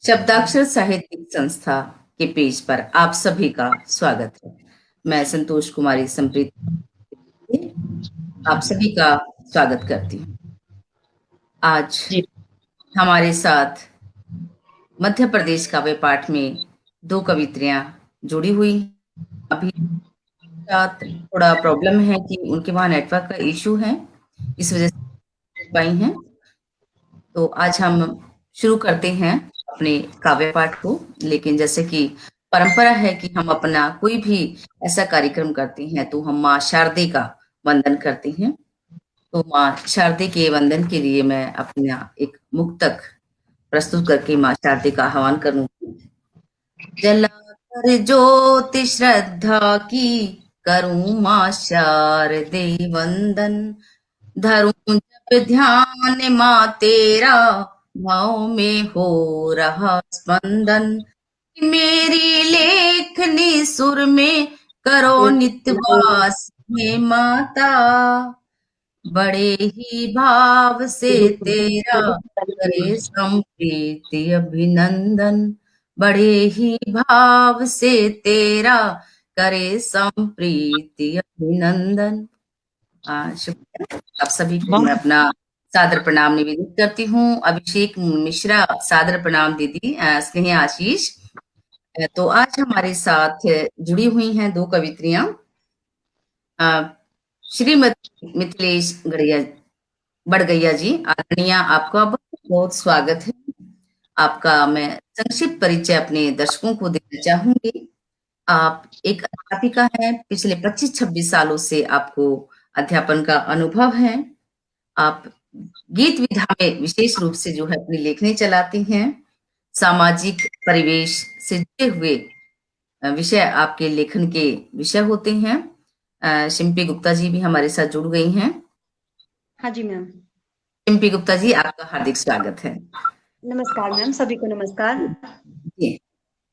शब्दाक्षर साहित्यिक संस्था के पेज पर आप सभी का स्वागत है। मैं संतोष कुमारी संप्रीति आप सभी का स्वागत करती हूँ। आज जी हमारे साथ मध्य प्रदेश काव्य पाठ में 2 कवित्रियां जुड़ी हुई। अभी साथ थोड़ा प्रॉब्लम है कि उनके वहां नेटवर्क का इशू है, इस वजह से नहीं जुड़ पाई हैं। तो आज हम शुरू करते हैं अपने काव्य पाठ को। लेकिन जैसे कि परंपरा है कि हम अपना कोई भी ऐसा कार्यक्रम करते हैं तो हम माँ शारदे का वंदन करते हैं। तो माँ शारदे के वंदन के लिए मैं अपना एक मुक्तक प्रस्तुत करके माँ शारदे का आह्वान करूंगी। जलाकर ज्योति श्रद्धा की करूं माँ शारदे वंदन, धरूं जब ध्यान माँ तेरा भाव में हो रहा स्पंदन। मेरी लेखनी सुर में करो नित्यवास हे माता, बड़े ही भाव से तेरा करे संप्रीति अभिनंदन। बड़े ही भाव से तेरा करे संप्रीति अभिनंदन। शुक्रिया। आप सभी को मैं बहुत अपना सादर प्रणाम निवेदित करती हूँ। अभिषेक मिश्रा सादर प्रणाम दीदी। स्नेह आशीष। तो आज हमारे साथ जुड़ी हुई हैं 2 कवित्रियां। श्रीमती मिथिलेश बड़गैया जी। आदरणीय, आपका बहुत बहुत स्वागत है। आपका मैं संक्षिप्त परिचय अपने दर्शकों को देना चाहूंगी। आप एक अध्यापिका हैं, पिछले 25-26 सालों से आपको अध्यापन का अनुभव है। आप गीत विधा में विशेष रूप से जो है अपनी लेखनी चलाती हैं। सामाजिक परिवेश से जुड़े हुए विषय आपके लेखन के विषय होते हैं। शिम्पी गुप्ता जी भी हमारे साथ जुड़ गई हैं। हाँ जी मैम। शिम्पी गुप्ता जी, आपका हार्दिक स्वागत है। नमस्कार मैम, सभी को नमस्कार। जी।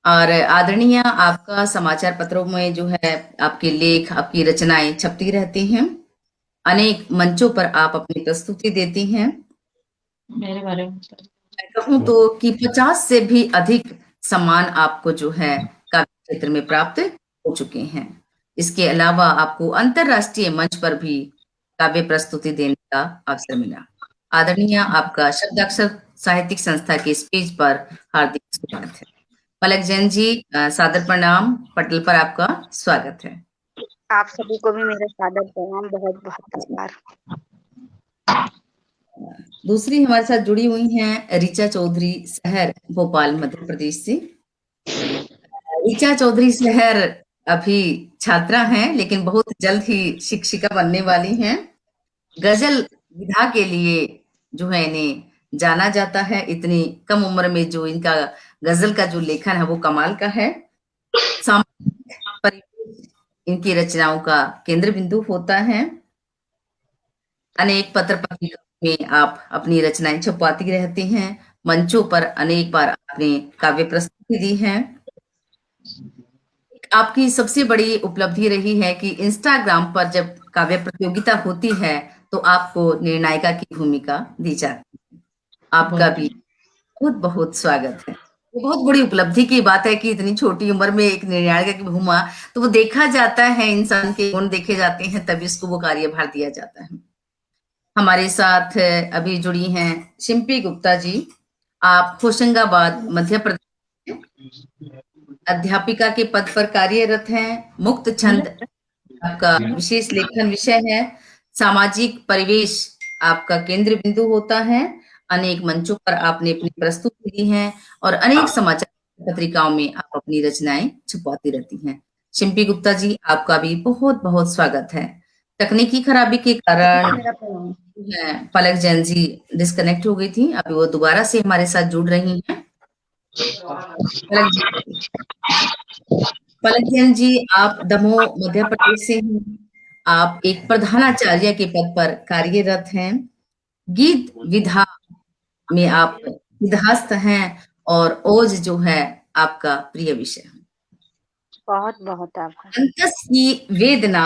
और आदरणीय, आपका समाचार पत्रों में जो है आपके लेख, आपकी रचनाएं छपती रहती हैं। अनेक मंचों पर आप अपनी प्रस्तुति देती हैं। मेरे बारे में मैं कहूँ तो कि 50 से भी अधिक सम्मान आपको जो है काव्य क्षेत्र में प्राप्त हो चुके हैं। इसके अलावा आपको अंतरराष्ट्रीय मंच पर भी काव्य प्रस्तुति देने का अवसर मिला। आदरणीय, आपका शब्दाक्षर साहित्यिक संस्था के इस पेज पर हार्दिक स्वागत है। पलक जैन जी, सादर प्रणाम। पटल पर आपका स्वागत है। आप सभी को भी मेरा सादर प्रणाम, बहुत बहुत नमस्कार। दूसरी हमारे साथ जुड़ी हुई हैं ऋचा चौधरी शहर, भोपाल, मध्य प्रदेश से। ऋचा चौधरी शहर अभी छात्रा हैं, लेकिन बहुत जल्द ही शिक्षिका बनने वाली हैं। गजल विधा के लिए जो है इन्हें जाना जाता है। इतनी कम उम्र में जो इनका गजल का जो लेखन है वो कमाल का है। सामाजिक परिवेश इनकी रचनाओं का केंद्र बिंदु होता है। अनेक पत्र पत्रिकाओं में आप अपनी रचनाएं छपवाती रहती हैं। मंचों पर अनेक बार आपने काव्य प्रस्तुति दी है। आपकी सबसे बड़ी उपलब्धि रही है कि इंस्टाग्राम पर जब काव्य प्रतियोगिता होती है तो आपको निर्णायिका की भूमिका दी जाती है। आपका भी बहुत बहुत स्वागत है। ये बहुत बड़ी उपलब्धि की बात है कि इतनी छोटी उम्र में एक निर्णायिका की भूमिका, तो वो देखा जाता है, इंसान के गुण देखे जाते हैं, तभी उसको वो कार्यभार दिया जाता है। हमारे साथ अभी जुड़ी हैं शिम्पी गुप्ता जी। आप होशंगाबाद, मध्य प्रदेश में अध्यापिका के पद पर कार्यरत हैं। मुक्त छंद आपका विशेष लेखन विषय है। सामाजिक परिवेश आपका केंद्र बिंदु होता है। अनेक मंचों पर आपने अपनी प्रस्तुति दी है और अनेक समाचार पत्रिकाओं में आप अपनी रचनाएं छुपाती रहती हैं। शिम्पी गुप्ता जी, आपका भी बहुत बहुत स्वागत है। तकनीकी खराबी के कारण मेरा प्रणाम। पलक जैन जी डिस्कनेक्ट हो गई थी, अभी वो दोबारा से हमारे साथ जुड़ रही हैं। पलक जैन जी, आप दमोह, मध्य प्रदेश से हैं। आप एक प्रधानाचार्य के पद पर कार्यरत हैं। गीत विधा में आप सिद्धास्थ हैं और ओज जो है आपका प्रिय विषय है। बहुत बहुत आभार। अंतस की वेदना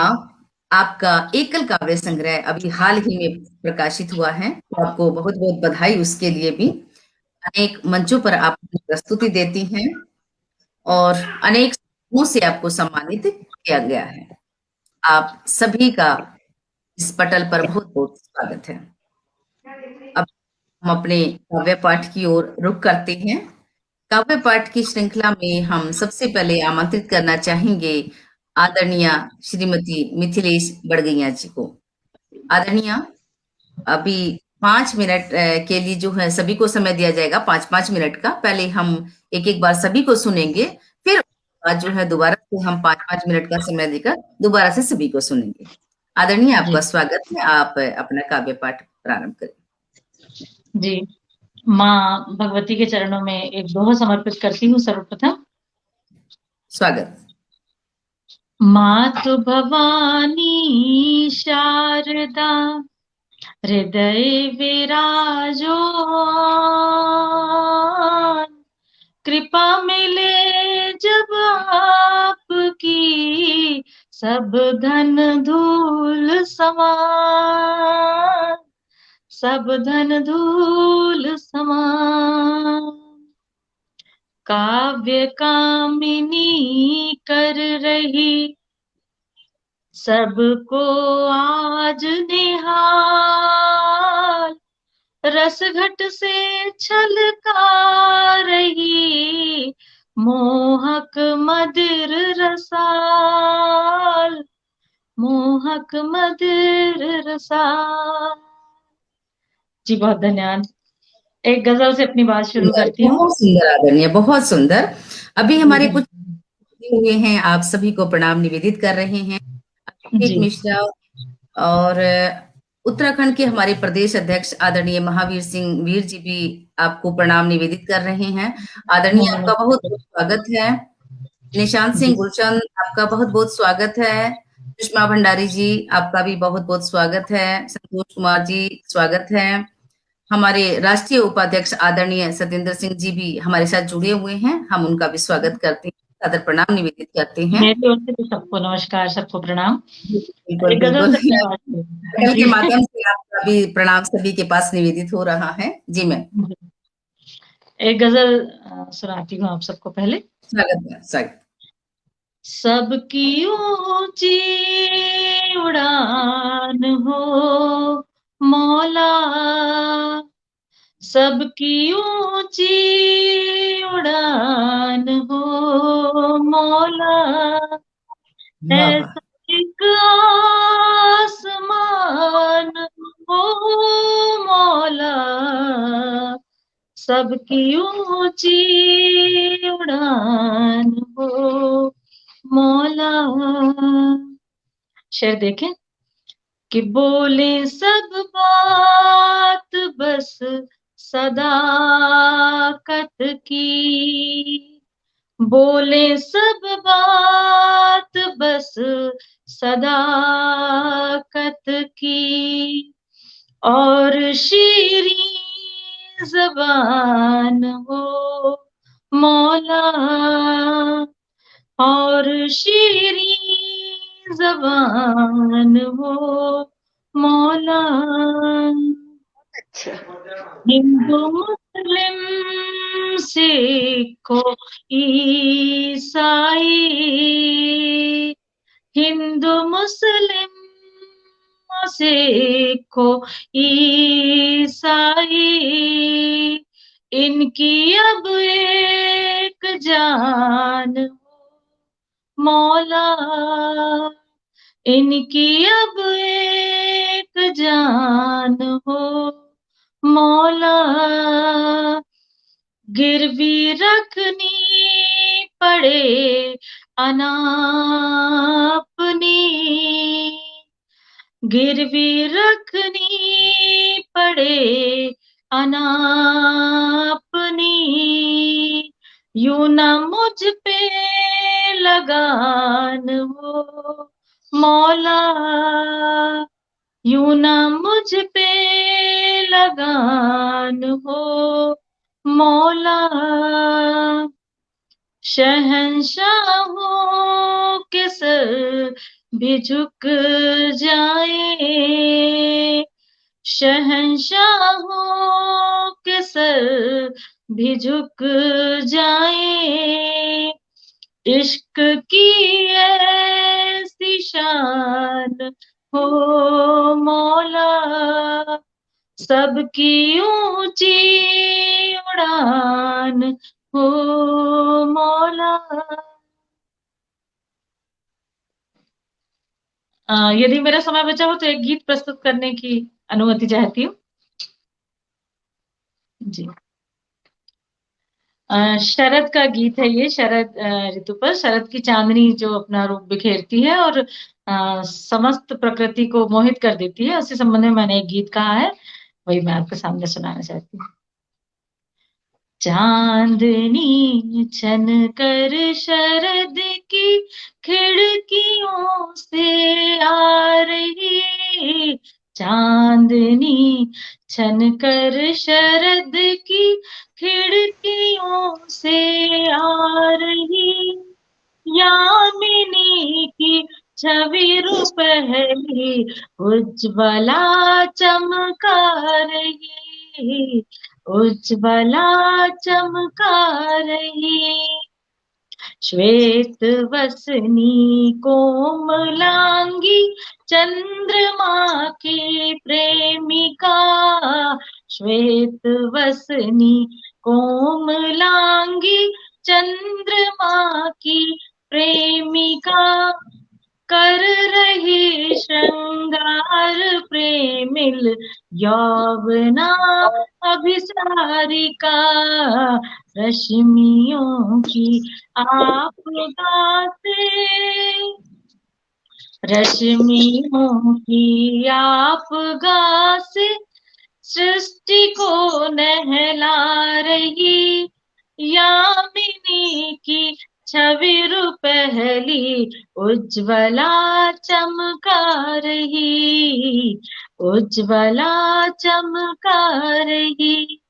आपका एकल काव्य संग्रह अभी हाल ही में प्रकाशित हुआ है। तो आपको बहुत बहुत बधाई उसके लिए भी। अनेक मंचों पर आप अपनी प्रस्तुति देती हैं और अनेक समूहों से आपको सम्मानित किया गया है। आप सभी का इस पटल पर बहुत बहुत स्वागत है। अब हम अपने काव्य पाठ की ओर रुख करते हैं। काव्य पाठ की श्रृंखला में हम सबसे पहले आमंत्रित करना चाहेंगे आदरणीय श्रीमती मिथिलेश बड़गैया जी को। आदरणीय, अभी 5 मिनट के लिए जो है सभी को समय दिया जाएगा, 5-5 मिनट का। पहले हम एक-एक बार सभी को सुनेंगे, फिर बाद जो है दोबारा से हम 5-5 मिनट का समय देकर दोबारा से सभी को सुनेंगे। आदरणीय, आपका स्वागत है। आप अपना काव्य पाठ प्रारंभ करें। जी, माँ भगवती के चरणों में एक दोहा समर्पित करती हूँ सर्वप्रथम। स्वागत। मातु भवानी शारदा हृदय विराजो, कृपा मिले जब आपकी सब धन धूल समान, सब धन धूल समान। काव्य कामिनी कर रही सबको आज निहाल, रस घट से छलका रही मोहक मदिर रसाल, मोहक मदिर रसाल। जी बहुत धन्यवाद। एक गजल से अपनी बात शुरू करती हूँ। बहुत सुंदर आदरणीय, बहुत सुंदर। अभी हमारे कुछ हुए हैं, आप सभी को प्रणाम निवेदित कर रहे हैं। अभिषेक मिश्रा और उत्तराखंड के हमारे प्रदेश अध्यक्ष आदरणीय महावीर सिंह वीर जी भी आपको प्रणाम निवेदित कर रहे हैं। आदरणीय, आपका बहुत बहुत स्वागत है। निशांत सिंह गुलचंद, आपका बहुत बहुत स्वागत है। सुषमा भंडारी जी, आपका भी बहुत बहुत स्वागत है। संतोष कुमार जी, स्वागत है। हमारे राष्ट्रीय उपाध्यक्ष आदरणीय सत्येंद्र सिंह जी भी हमारे साथ जुड़े हुए हैं, हम उनका भी स्वागत करते हैं, सादर प्रणाम निवेदित करते हैं। मेरी ओर से भी सबको नमस्कार, सबको प्रणाम। बिल्कुल बिल्कुल, पटल के माध्यम से आपका भी प्रणाम सभी के पास निवेदित हो रहा है। जी मैम। एक गजल सुनाती हूँ आप सबको पहले। स्वागत। सबकी ऊंची उड़ान हो मौला, सबकी ऊंची उड़ान हो मौला, ऐसा एक आसमान हो मौला, सबकी ऊंची उड़ान हो मौला। शेर देखें कि बोले सब बात बस सदाकत की, बोले सब बात बस सदाकत की, और शीरीं ज़बान हो मौला, और शीरीं ज़बान हो मौला। हिंदू मुस्लिम सिख ईसाई, हिंदू मुस्लिम सिख ईसाई, इनकी अब एक जान हो मौला, इनकी अब एक जान हो मौला। गिरवी रखनी पड़े अनापनी, गिरवी रखनी पड़े अनापनी, यूं ना मुझ पे लगान हो मौला, यूं ना मुझ पे लगान हो मौला। शहंशाहों के सर भी झुक जाए, शहंशाहों के सर भी झुक जाए, इश्क की ऐसी शान हो मौला, सबकी ऊंची उड़ान हो मौला। यदि मेरा समय बचा हो तो एक गीत प्रस्तुत करने की अनुमति चाहती हूँ। जी, शरद का गीत है ये। शरद ऋतु पर शरद की चांदनी जो अपना रूप बिखेरती है और समस्त प्रकृति को मोहित कर देती है, उसी संबंध में मैंने एक गीत कहा है, वही मैं आपके सामने सुनाना चाहती हूँ। चांदनी छन कर शरद की खिड़कियों से आ रही, चांदनी छन कर शरद की खिड़कियों से आ रही, यामिनी की छवि रुपहली उज्ज्वला चमका रही, उज्ज्वला चमका रही। श्वेत वसनी कोमलांगी चंद्रमा की प्रेमिका, श्वेत वसनी कोमलांगी चंद्रमा की प्रेमिका, कर रही श्रृंगार प्रेमिल यौवना अभिसारिका, रश्मियों की आपदा से, रश्मियों की आपदा से सृष्टि को नहला रही, यामिनी की छवि रुपहली उज्ज्वला चमका रही, उज्ज्वला चमका रही।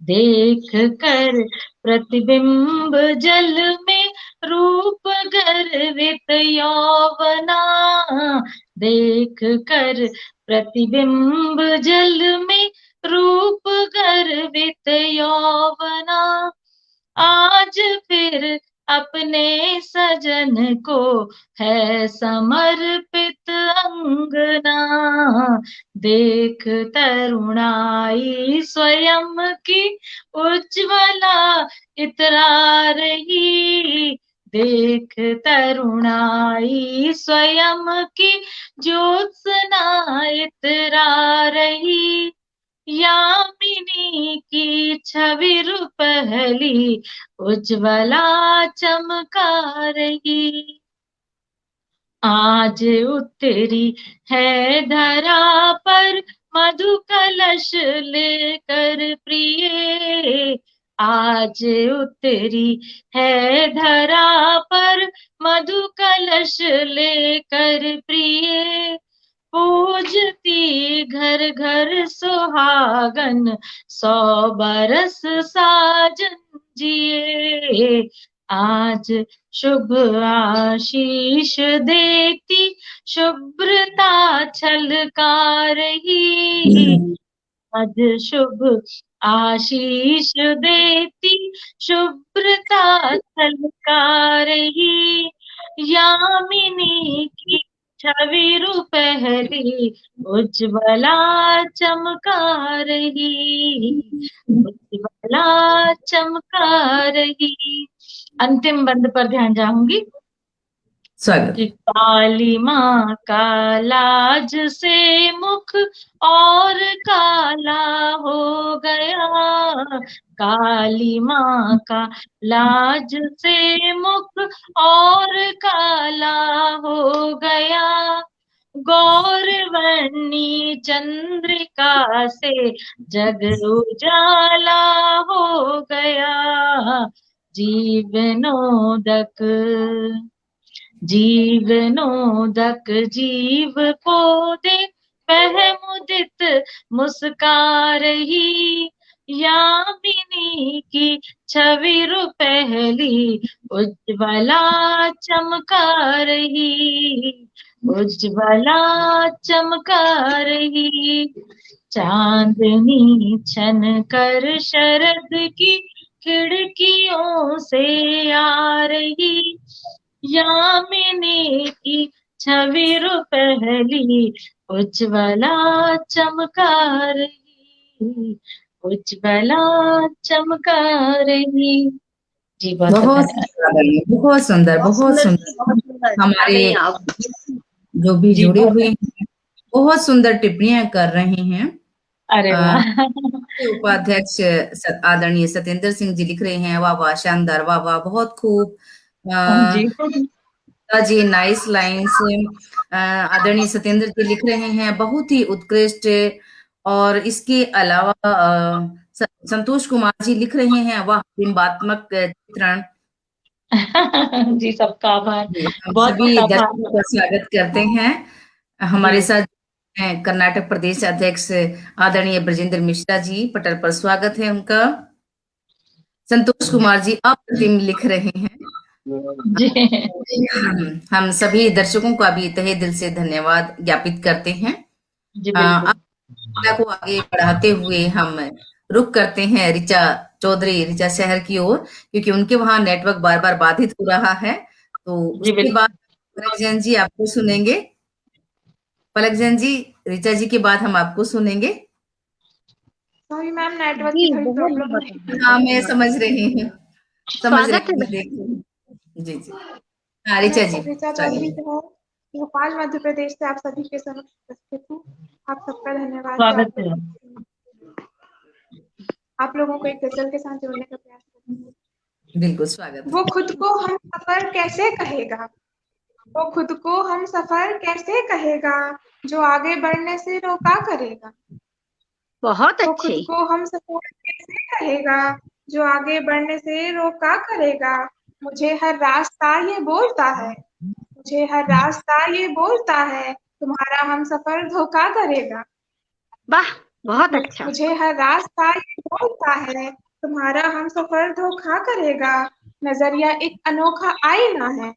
देख कर प्रतिबिंब जल में रूप गर्वित यौवना, देख कर प्रतिबिंब जल में रूप गर्वित यौवना, आज फिर अपने सजन को है समर्पित अंगना, देख तरुणाई स्वयं की उज्ज्वला इतरा रही, देख तरुणाई स्वयं की ज्योत्सना इतरा रही, यामिनी की छवि रुपहली उज्ज्वला चमका रही। आज उतरी है धरा पर मधु कलश लेकर प्रिय, आज उतरी है धरा पर मधु कलश लेकर प्रिय, पूजती घर घर सुहागन 100 बरस साजन जिए, आज शुभ आशीष देती शुभ्रता छलका रही, आज शुभ आशीष देती शुभ्रता छलका रही, यामिनी की छवि रुपहली उज्ज्वला चमका रही, उज्ज्वला चमका रही। अंतिम बंद पर ध्यान जाऊंगी। स्वागत। कि काली माँ का लाज से मुख और काला हो गया, काली माँ का लाज से मुख और काला हो गया, गौरवर्णी चंद्रिका से जग उजाला हो गया, जीवनोदक जीवनोदक जीव को दे वह मुदित मुस्का रही, यामिनी की छवि रुपहली उज्ज्वला चमका रही, उज्ज्वला चमका रही। चांदनी छन कर शरद की खिड़कियों से आ रही, यामिनी की छवि रुपहली उज्ज्वला चमका रही, उज्ज्वला चमका रही। जी बहुत बहुत धन्यवाद। सुंदर, बहुत सुंदर, बहुत सुंदर। बहुत सुंदर गा हमारे रही हैं आप। जो भी जी जुड़े बहुत हुए हैं बहुत सुंदर टिप्पणियां कर रहे हैं। अरे अ, वाह। उपाध्यक्ष आदरणीय सत्येंद्र सिंह जी लिख रहे हैं, वाह वाह शानदार, वाह वाह बहुत खूब। जी जी नाइस लाइन्स। आदरणीय सत्येंद्र जी लिख रहे हैं, बहुत ही उत्कृष्ट। और इसके अलावा संतोष कुमार जी लिख रहे हैं, वाह बिंबात्मक चित्रण। जी सबका आभार, हम बहुत सभी बहुत आभार। दर्शकों का स्वागत करते हैं। हमारे जी साथ हैं कर्नाटक प्रदेश अध्यक्ष आदरणीय ब्रजेंद्र मिश्रा जी, पटल पर स्वागत है उनका। संतोष कुमार जी अप्रतिम लिख रहे हैं। जी हम सभी दर्शकों का भी तहे दिल से धन्यवाद ज्ञापित करते हैं। जी बिल्कुल। कथा को आगे बढ़ाते हुए हम रुक करते हैं ऋचा चौधरी, ऋचा शहर की ओर, क्योंकि उनके वहां नेटवर्क बार बार बाधित हो रहा है। तो जी उसके बाद बिल्कुल। पलक जैन जी आपको सुनेंगे। पलक जैन जी, ऋचा जी के बाद हम आपको सुनेंगे। सॉरी मैम, नेटवर्क जी की थोड़ी बहुत प्रॉब्लम हो बहुत रही थी। हाँ, बहुत मैं समझ धन्यवाद। रही हूँ, समझ स्वागत है रही हूँ, बहन। देखिए। जी जी। हाँ मैं ऋचा जी ऋचा चौधरी स्वागत। जो है भोपाल मध्य प्रदेश से आप सभी के समक्ष उपस्थित हूँ। आप सबका धन्यवाद कि स्वागत है। आप लोगों को एक गजल के साथ जोड़ने का प्रयास करूंगी। बिल्कुल स्वागत। वो खुद को हम सफर कैसे कहेगा, वो खुद को हम सफर कैसे कहेगा, जो आगे बढ़ने से रोका करेगा। बहुत वो अच्छे। खुद को हम सफर कैसे कहेगा, जो आगे बढ़ने से रोका करेगा। मुझे हर रास्ता ये बोलता है, मुझे हर रास्ता ये बोलता है, तुम्हारा हम सफर धोखा करेगा। वाह बहुत अच्छा। मुझे हर रास्ता ये बोलता है, तुम्हारा हम सफर धोखा करेगा। नजरिया एक अनोखा आईना है,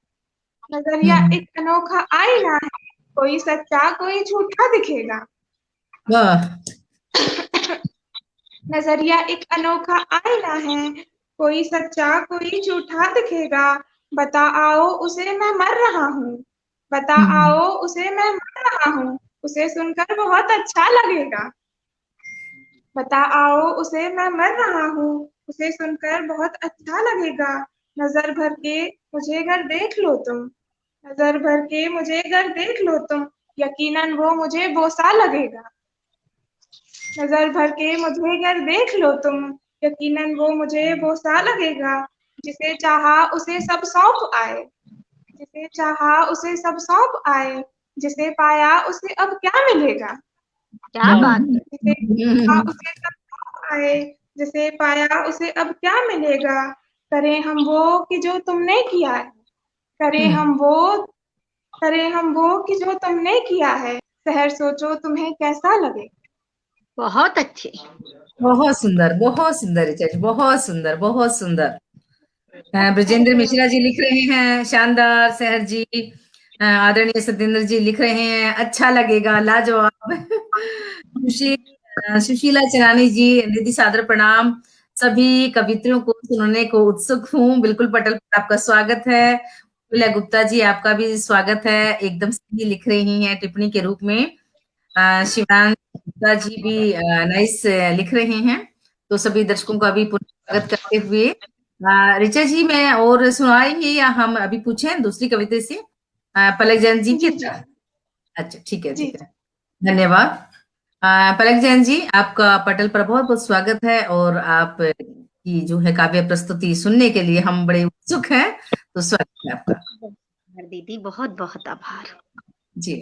नजरिया एक अनोखा आईना है, कोई सच्चा कोई झूठा दिखेगा। वाह। नजरिया एक अनोखा आईना है, कोई सच्चा कोई झूठा दिखेगा। बता आओ उसे मैं मर रहा हूँ, बता आओ उसे मैं मर रहा हूँ, उसे सुनकर बहुत अच्छा लगेगा। बता आओ उसे मैं मर रहा हूँ, उसे सुनकर बहुत अच्छा लगेगा। नजर भर के मुझे अगर देख लो तुम, नजर भर के मुझे अगर देख लो तुम, यकीनन वो मुझे बोसा लगेगा। नजर भर के मुझे अगर देख लो तुम, यकीनन वो मुझे बोसा लगेगा। जिसे चाहा उसे सब सौंप आए, जिसे चाहा उसे सब सौंप आए, जिसे पाया उसे अब क्या मिलेगा। क्या बात है। जिसे चाहा उसे सब सौंप आए, जिसे पाया उसे अब क्या मिलेगा। करें हम वो कि जो तुमने किया है, करें हम वो, करें हम वो कि जो तुमने किया है। शहर सोचो तुम्हें कैसा लगे। बहुत अच्छे। बहुत सुंदर ऋचा जी, बहुत सुंदर, बहुत सुंदर। ब्रजेंद्र मिश्रा जी लिख रहे हैं, शानदार। शहर जी आदरणीय सत्येंद्र जी लिख रहे हैं, अच्छा लगेगा, लाजवाब। सुशीला चरानी जी, निधि सादर प्रणाम। सभी कवित्रियों को सुनने को उत्सुक हूँ। बिल्कुल पटल पर आपका स्वागत है। विला गुप्ता जी आपका भी स्वागत है, एकदम सही लिख रही हैं टिप्पणी के रूप में। शिवांश गुप्ता जी भी नाइस लिख रहे हैं। तो सभी दर्शकों का भी पुनः स्वागत करते हुए ऋचा जी मैं और सुनाएंगे या हम अभी पूछें दूसरी कविता से? पलक जैन जी की जी अच्छा ठीक है, जी ठीक है, धन्यवाद। पलक जैन जी आपका पटल पर बहुत बहुत स्वागत है, और आप की जो है काव्य प्रस्तुति सुनने के लिए हम बड़े उत्सुक हैं। तो स्वागत है आपका। दीदी बहुत बहुत आभार। जी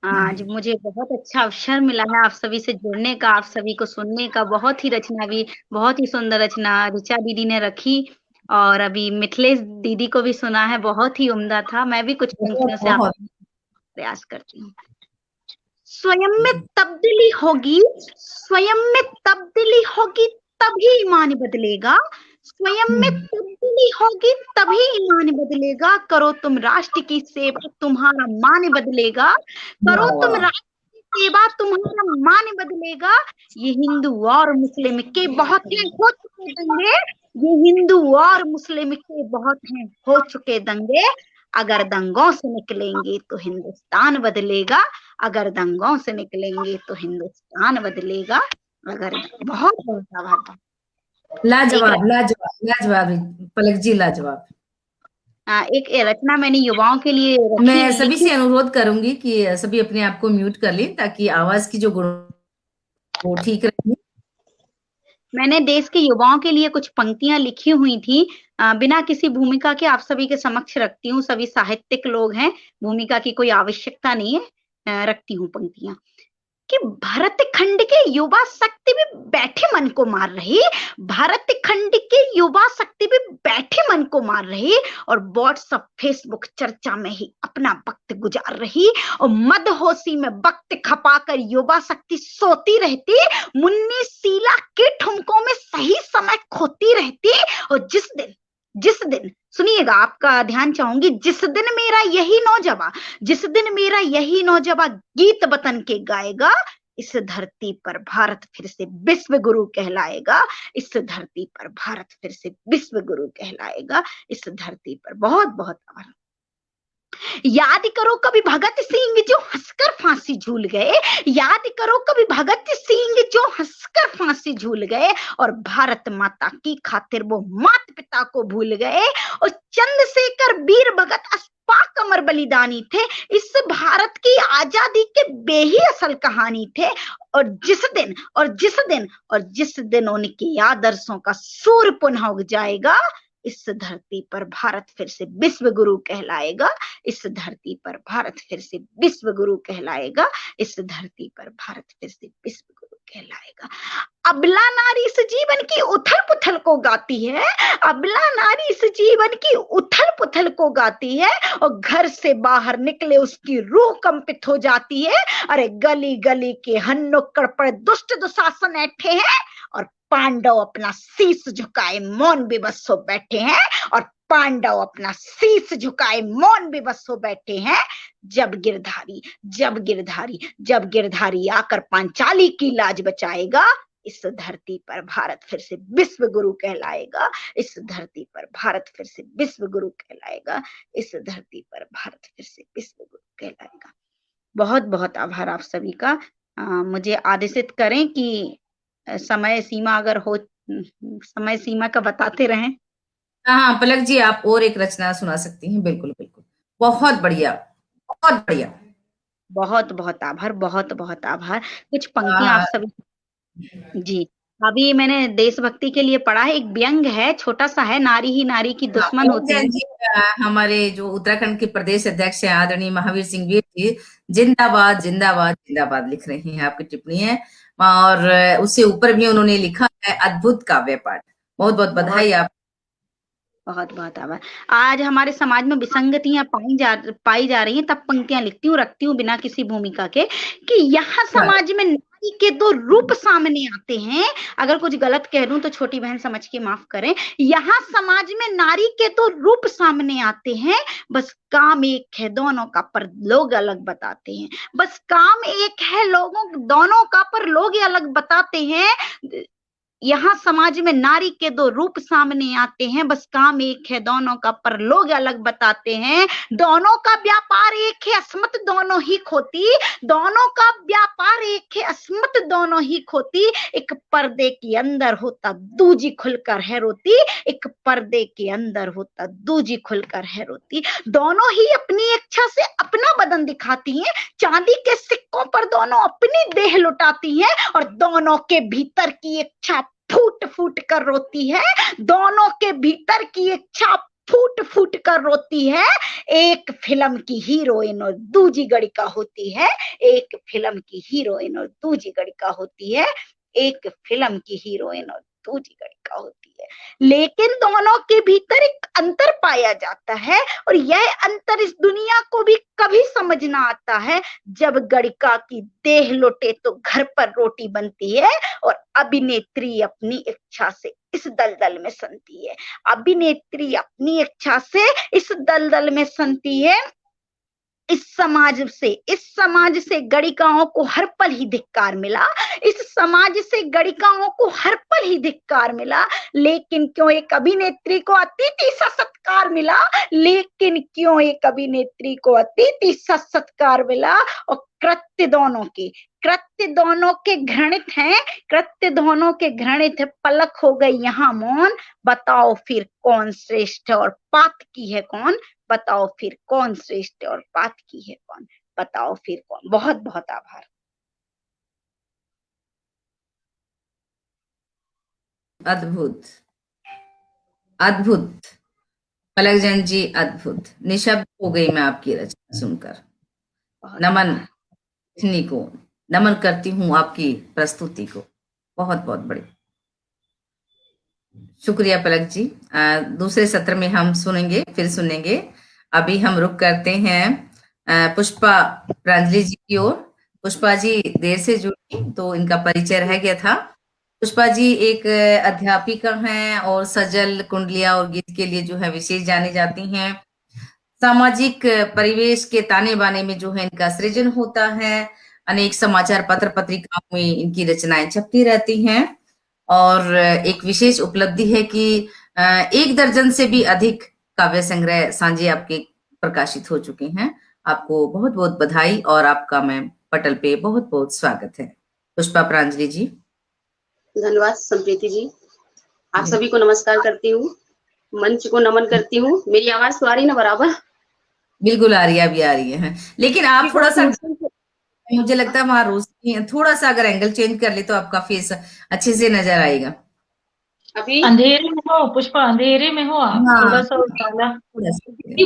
आज मुझे बहुत अच्छा अवसर मिला है आप सभी से जुड़ने का, आप सभी को सुनने का। बहुत ही रचना भी, बहुत ही सुंदर रचना ऋचा दीदी ने रखी, और अभी मिथिलेश दीदी को भी सुना है, बहुत ही उम्दा था। मैं भी कुछ बहुत पंक्तियों से आप बहुत प्रयास करती हूँ। स्वयं में तब्दीली होगी, स्वयं में तब्दीली होगी, तभी ईमान बदलेगा। स्वयं में तब्दीली होगी तभी ईमान बदलेगा। करो तुम राष्ट्र की सेवा, तुम्हारा मान बदलेगा। करो तुम राष्ट्र की सेवा तुम्हारा मान बदलेगा। ये हिंदू और मुस्लिम के बहुत हैं हो चुके दंगे, ये हिंदू और मुस्लिम के बहुत हैं हो चुके दंगे। अगर दंगों से निकलेंगे तो हिंदुस्तान बदलेगा, अगर दंगों से निकलेंगे तो हिंदुस्तान बदलेगा। अगर बहुत बहुत आभार। लाजवाब लाजवाब लाजवाब पलक जी, लाजवाब। एक रचना मैंने युवाओं के लिए मैं सभी लिखी। से अनुरोध करूंगी कि सभी अपने आप को म्यूट कर लें ताकि आवाज की जो गुण वो ठीक रहे। मैंने देश के युवाओं के लिए कुछ पंक्तियां लिखी हुई थी, बिना किसी भूमिका के आप सभी के समक्ष रखती हूँ। सभी साहित्यिक लोग हैं, भूमिका की कोई आवश्यकता नहीं है। रखती हूँ पंक्तियां कि भारत खंड के युवा शक्ति भी बैठे मन को मार रही, भारत खंड के युवा शक्ति भी बैठे मन को मार रही और व्हाट्सएप फेसबुक चर्चा में ही अपना वक्त गुजार रही और मदहोशी में वक्त खपाकर युवा शक्ति सोती रहती, मुन्नी शीला के ठुमकों में सही समय खोती रहती। और जिस दिन सुनिएगा, आपका ध्यान चाहूंगी, जिस दिन मेरा यही नौजवान गीत वतन के गाएगा, इस धरती पर भारत फिर से विश्व गुरु कहलाएगा, इस धरती पर भारत फिर से विश्व गुरु कहलाएगा, इस धरती पर। बहुत बहुत आभार। याद करो कभी भगत सिंह जो हंसकर फांसी झूल गए, याद करो कभी भगत सिंह जो हंसकर फांसी झूल गए और भारत माता की खातिर वो माता पिता को भूल गए। और चंद्रशेखर वीर भगत अस्पाक अमर बलिदानी थे, इस भारत की आजादी के बेही असल कहानी थे। और जिस दिन उनके आदर्शों का सूर्य पुनः उग जाएगा, इस धरती पर भारत फिर से विश्व गुरु कहलाएगा, इस धरती पर भारत फिर से विश्व गुरु कहलाएगा, इस धरती पर भारत फिर से विश्व गुरु कहलाएगा। अबला नारी इस जीवन की उथल पुथल को गाती है, अबला नारी इस जीवन की उथल पुथल को गाती है और घर से बाहर निकले उसकी रूह कंपित हो जाती है। अरे गली गली के हन्नुक्कड़ पर दुष्ट दुशासन ऐठे हैं और पांडव अपना शीश झुकाए मौन विवश हो बैठे हैं, और पांडव अपना शीश झुकाए मौन विवश हो बैठे हैं। जब गिरधारी आकर पांचाली की लाज बचाएगा, इस धरती पर भारत फिर से विश्व गुरु कहलाएगा, इस धरती पर भारत फिर से विश्व गुरु कहलाएगा, इस धरती पर भारत फिर से विश्व गुरु कहलाएगा। बहुत बहुत आभार आप सभी का। मुझे आदेशित करें कि समय सीमा अगर हो, समय सीमा का बताते रहें। हाँ पलक जी, आप और एक रचना सुना सकती हैं। बिल्कुल बिल्कुल, बहुत बढ़िया बहुत बढ़िया। बहुत बहुत आभार, बहुत बहुत आभार। कुछ पंक्तियां आप सभी। जी, अभी मैंने देशभक्ति के लिए पढ़ा है, एक व्यंग है, छोटा सा है, नारी ही नारी की दुश्मन होती है। जी, हमारे जो उत्तराखंड के प्रदेश अध्यक्ष हैं आदरणीय महावीर सिंह वीर जी, जिंदाबाद जिंदाबाद जिंदाबाद लिख रही हैं, आपकी टिप्पणी है। और उससे ऊपर भी उन्होंने लिखा है अद्भुत काव्य पाठ। बहुत बहुत बधाई आप। बहुत बहुत आभार। आज हमारे समाज में विसंगतियां पाई जा रही हैं, तब पंक्तियां लिखती हूँ, रखती हूँ बिना किसी भूमिका के, कि यहाँ समाज में नारी के दो रूप सामने आते हैं। अगर कुछ गलत कह दूं तो छोटी बहन समझ के माफ करें। यहाँ समाज में नारी के दो रूप सामने आते हैं, बस काम एक है दोनों का, पर लोग अलग बताते हैं। बस काम एक है दोनों का, पर लोग अलग बताते हैं। यहाँ समाज में नारी के दो रूप सामने आते हैं, बस काम एक है दोनों का, पर लोग अलग बताते हैं। दोनों का व्यापार एक है, अस्मत दोनों ही खोती, दोनों का व्यापार एक है, अस्मत दोनों ही खोती। एक पर्दे के अंदर होता दूजी खुलकर है रोती, एक पर्दे के अंदर होता दूजी खुलकर है रोती। दोनों ही अपनी इच्छा से अपना बदन दिखाती हैं, चांदी के सिक्कों पर दोनों अपनी देह लुटाती हैं, और दोनों के भीतर की इच्छा फूट फूट कर रोती है, दोनों के भीतर की इच्छा फूट फूट कर रोती है। एक फिल्म की हीरोइन और दूजी गणिका होती है, एक फिल्म की हीरोइन और दूजी गणिका होती है, एक फिल्म की हीरोइन और दूजी गणिका होती है। लेकिन दोनों के भीतर एक अंतर पाया जाता है, और यह अंतर इस दुनिया को भी कभी समझ ना आता है। जब गणिका की देह लुटे तो घर पर रोटी बनती है, और अभिनेत्री अपनी इच्छा से इस दलदल में सनती है, अभिनेत्री अपनी इच्छा से इस दलदल में सनती है। इस समाज से गणिकाओं को हर पल ही धिक्कार मिला, इस समाज से गणिकाओं को हर पल ही धिक्कार मिला। लेकिन क्यों एक अभिनेत्री को अतिथि सा सत्कार मिला, लेकिन क्यों एक अभिनेत्री को अतिथि सा सत्कार मिला। और कृत्य दोनों के घृणित हैं, कृत्य दोनों के घृणित है। पलक हो गई यहाँ मौन, बताओ फिर कौन श्रेष्ठ और पातकी है कौन, बताओ फिर कौन श्रेष्ठ और पातकी है कौन, बताओ फिर कौन। बहुत बहुत आभार। अद्भुत, अद्भुत पलक जैन जी, अद्भुत। निशब्द हो गई मैं आपकी रचना सुनकर। नमन इतनी को नमन करती हूँ आपकी प्रस्तुति को, बहुत बहुत बड़ी शुक्रिया पलक जी। दूसरे सत्र में हम फिर सुनेंगे। अभी हम रुक करते हैं पुष्पा प्रांजलि जी की ओर। पुष्पा जी देर से जुड़ी तो इनका परिचय रह गया था। पुष्पा जी एक अध्यापिका हैं और सजल, कुंडलिया और गीत के लिए जो है विशेष जानी जाती हैं। सामाजिक परिवेश के ताने बाने में जो है इनका सृजन होता है। अनेक समाचार पत्र पत्रिकाओं में इनकी रचनाएं छपती रहती हैं और एक विशेष उपलब्धि है कि 1 दर्जन से भी अधिक काव्य संग्रह सांझे आपके प्रकाशित हो चुके हैं। आपको बहुत बहुत बधाई और आपका मैम पटल पे बहुत बहुत स्वागत है। पुष्पा प्रांजलि जी। धन्यवाद संप्रीति जी। आप सभी को नमस्कार करती हूँ, मंच को नमन करती हूँ। मेरी आवाज तो आ रही ना बराबर? बिल्कुल आ रही है, अभी आ रही है। लेकिन आप थोड़ा सा, मुझे लगता है वहां रोशनी थोड़ा सा अगर एंगल चेंज कर ले तो आपका फेस अच्छे से नजर आएगा। अभी अंधेरे में हो पुष्पा, अंधेरे में हो आप। हाँ, थोड़ा सा उजाला।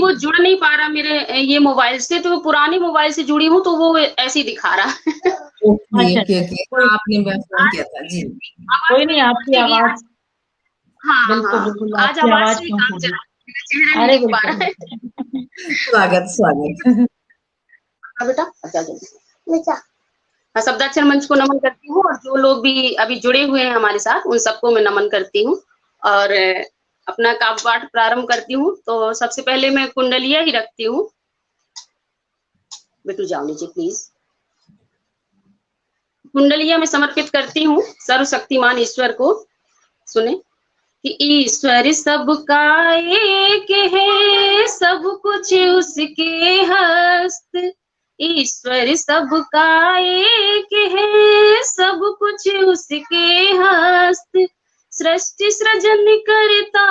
वो जुड़ नहीं पा रहा मेरे ये मोबाइल से, तो पुराने मोबाइल से जुड़ी हूँ तो वो ऐसे ही दिखा रहा है। ओके ओके ओके, आपने फोन किया था जी। कोई नहीं, आपकी आवाज हाँ बिल्कुल हाँ, बिल्कुल आज आपकी आवाज आवाज से काम पहुंचेगी। चला, मेरा चेहरा अरे नहीं दिख पा रहा है। स्वागत स्वागत। बेटा अच्छा जल्दी। हाँ, शब्दाक्षर मंच को नमन करती हूँ और जो लोग भी अभी जुड़े हुए हैं हमारे साथ उन सबको मैं नमन करती हूँ और अपना काव्य पाठ प्रारंभ करती हूँ। तो सबसे पहले मैं कुंडलिया ही रखती हूँ। बेटू जाओ नीचे प्लीज। कुंडलिया में समर्पित करती हूँ सर्वशक्तिमान ईश्वर को। सुने कि ईश्वर सबका एक है, सब कुछ उसके हस्त। ईश्वर सबका एक है, सब कुछ उसके हस्त। सृष्टि सृजन करता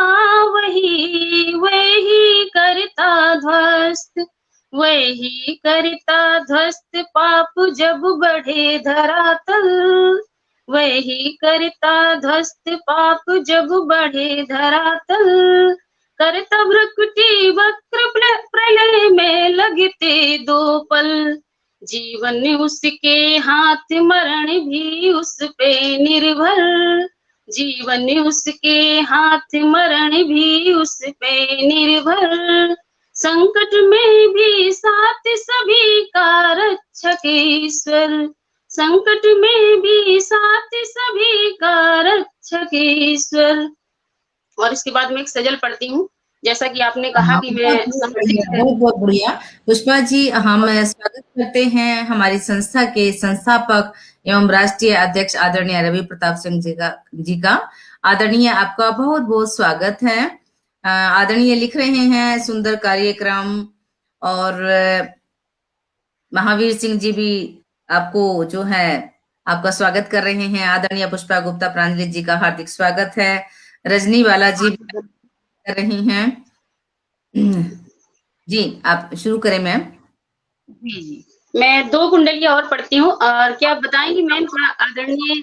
वही, वही करता ध्वस्त, वही करता ध्वस्त। पाप जब बढ़े धरातल, वही करता ध्वस्त। पाप जब बढ़े धरातल, करता भ्रकुटी वक्र प्रलय में लगते 2 पल। जीवन उसके हाथ, मरण भी उस पे निर्भर। जीवन उसके हाथ, मरण भी उस पे निर्भर। संकट में भी साथ सभी का रक्षक ईश्वर। संकट में भी साथ सभी का रक्षक ईश्वर। और इसके बाद मैं एक सजल पढ़ती हूँ, जैसा कि आपने कहा कि मैं बहुत बहुत बढ़िया। पुष्पा जी, हम स्वागत करते हैं हमारी संस्था के संस्थापक एवं राष्ट्रीय अध्यक्ष आदरणीय रवि प्रताप सिंह जी का। आदरणीय आपका बहुत बहुत स्वागत है। आदरणीय लिख रहे हैं सुंदर कार्यक्रम और महावीर सिंह जी भी आपको जो है आपका स्वागत कर रहे हैं। आदरणीय पुष्पा गुप्ता प्रांजलि जी का हार्दिक स्वागत है। रजनी वाला जी भी कर रही हैं। जी आप शुरू करें मैम। जी जी, मैं 2 कुंडलियां और पढ़ती हूँ। और क्या आप बताएंगी मैम, क्या आदरणीय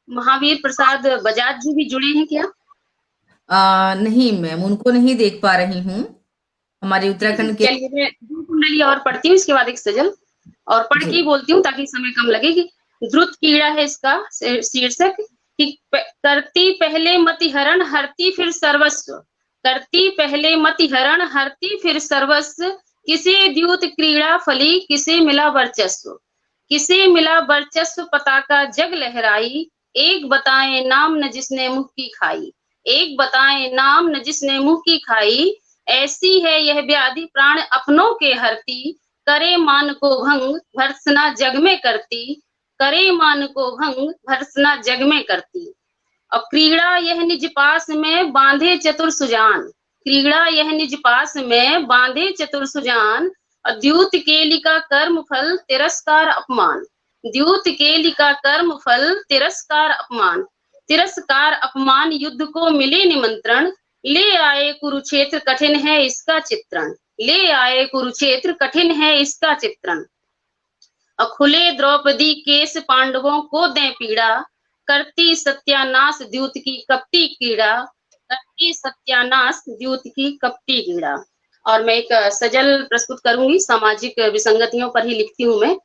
महावीर प्रसाद बजाज जी भी जुड़े हैं क्या? नहीं मैम, उनको नहीं देख पा रही हूँ। हमारे उत्तराखंड के। चलिए मैं 2 कुंडलियां और पढ़ती हूँ, इसके बाद एक सजल और पढ़ के बोलती हूँ ताकि समय कम लगे। कि द्रुत कीड़ा है इसका शीर्षक, कि करती पहले मति हरण, हरती फिर सर्वस्व। करती पहले मति हरण, हरती फिर सर्वस्व। किसे द्यूत क्रीड़ा फली, किसे मिला वर्चस्व। किसे मिला वर्चस्व, पताका जग लहराई। एक बताएं नाम न जिसने मुंह की खाई। एक बताएं नाम न जिसने मुंह की खाई। ऐसी है यह व्याधि प्राण अपनों के हरती। करे मान को भंग भर्त्सना जग में करती, करे मान को भंग भर्त्सना जग में करती। और क्रीड़ा यह निज पास में बांधे चतुर सुजान, क्रीड़ा यह निज पास में बांधे चतुर सुजान। और द्यूत केलिका कर्म फल तिरस्कार अपमान, द्यूत केलिका कर्म फल तिरस्कार अपमान। तिरस्कार अपमान युद्ध को मिले निमंत्रण, ले आए कुरुक्षेत्र कठिन है इसका चित्रण, ले आए कुरुक्षेत्र कठिन है इसका चित्रण। और खुले द्रौपदी केस पांडवों को दें पीड़ा, करती सत्यानाश द्यूत की कपटी कीड़ा, करती सत्यानाश द्यूत की कपटी कीड़ा। और मैं एक सजल प्रस्तुत करूंगी, सामाजिक विसंगतियों पर ही लिखती हूँ मैं।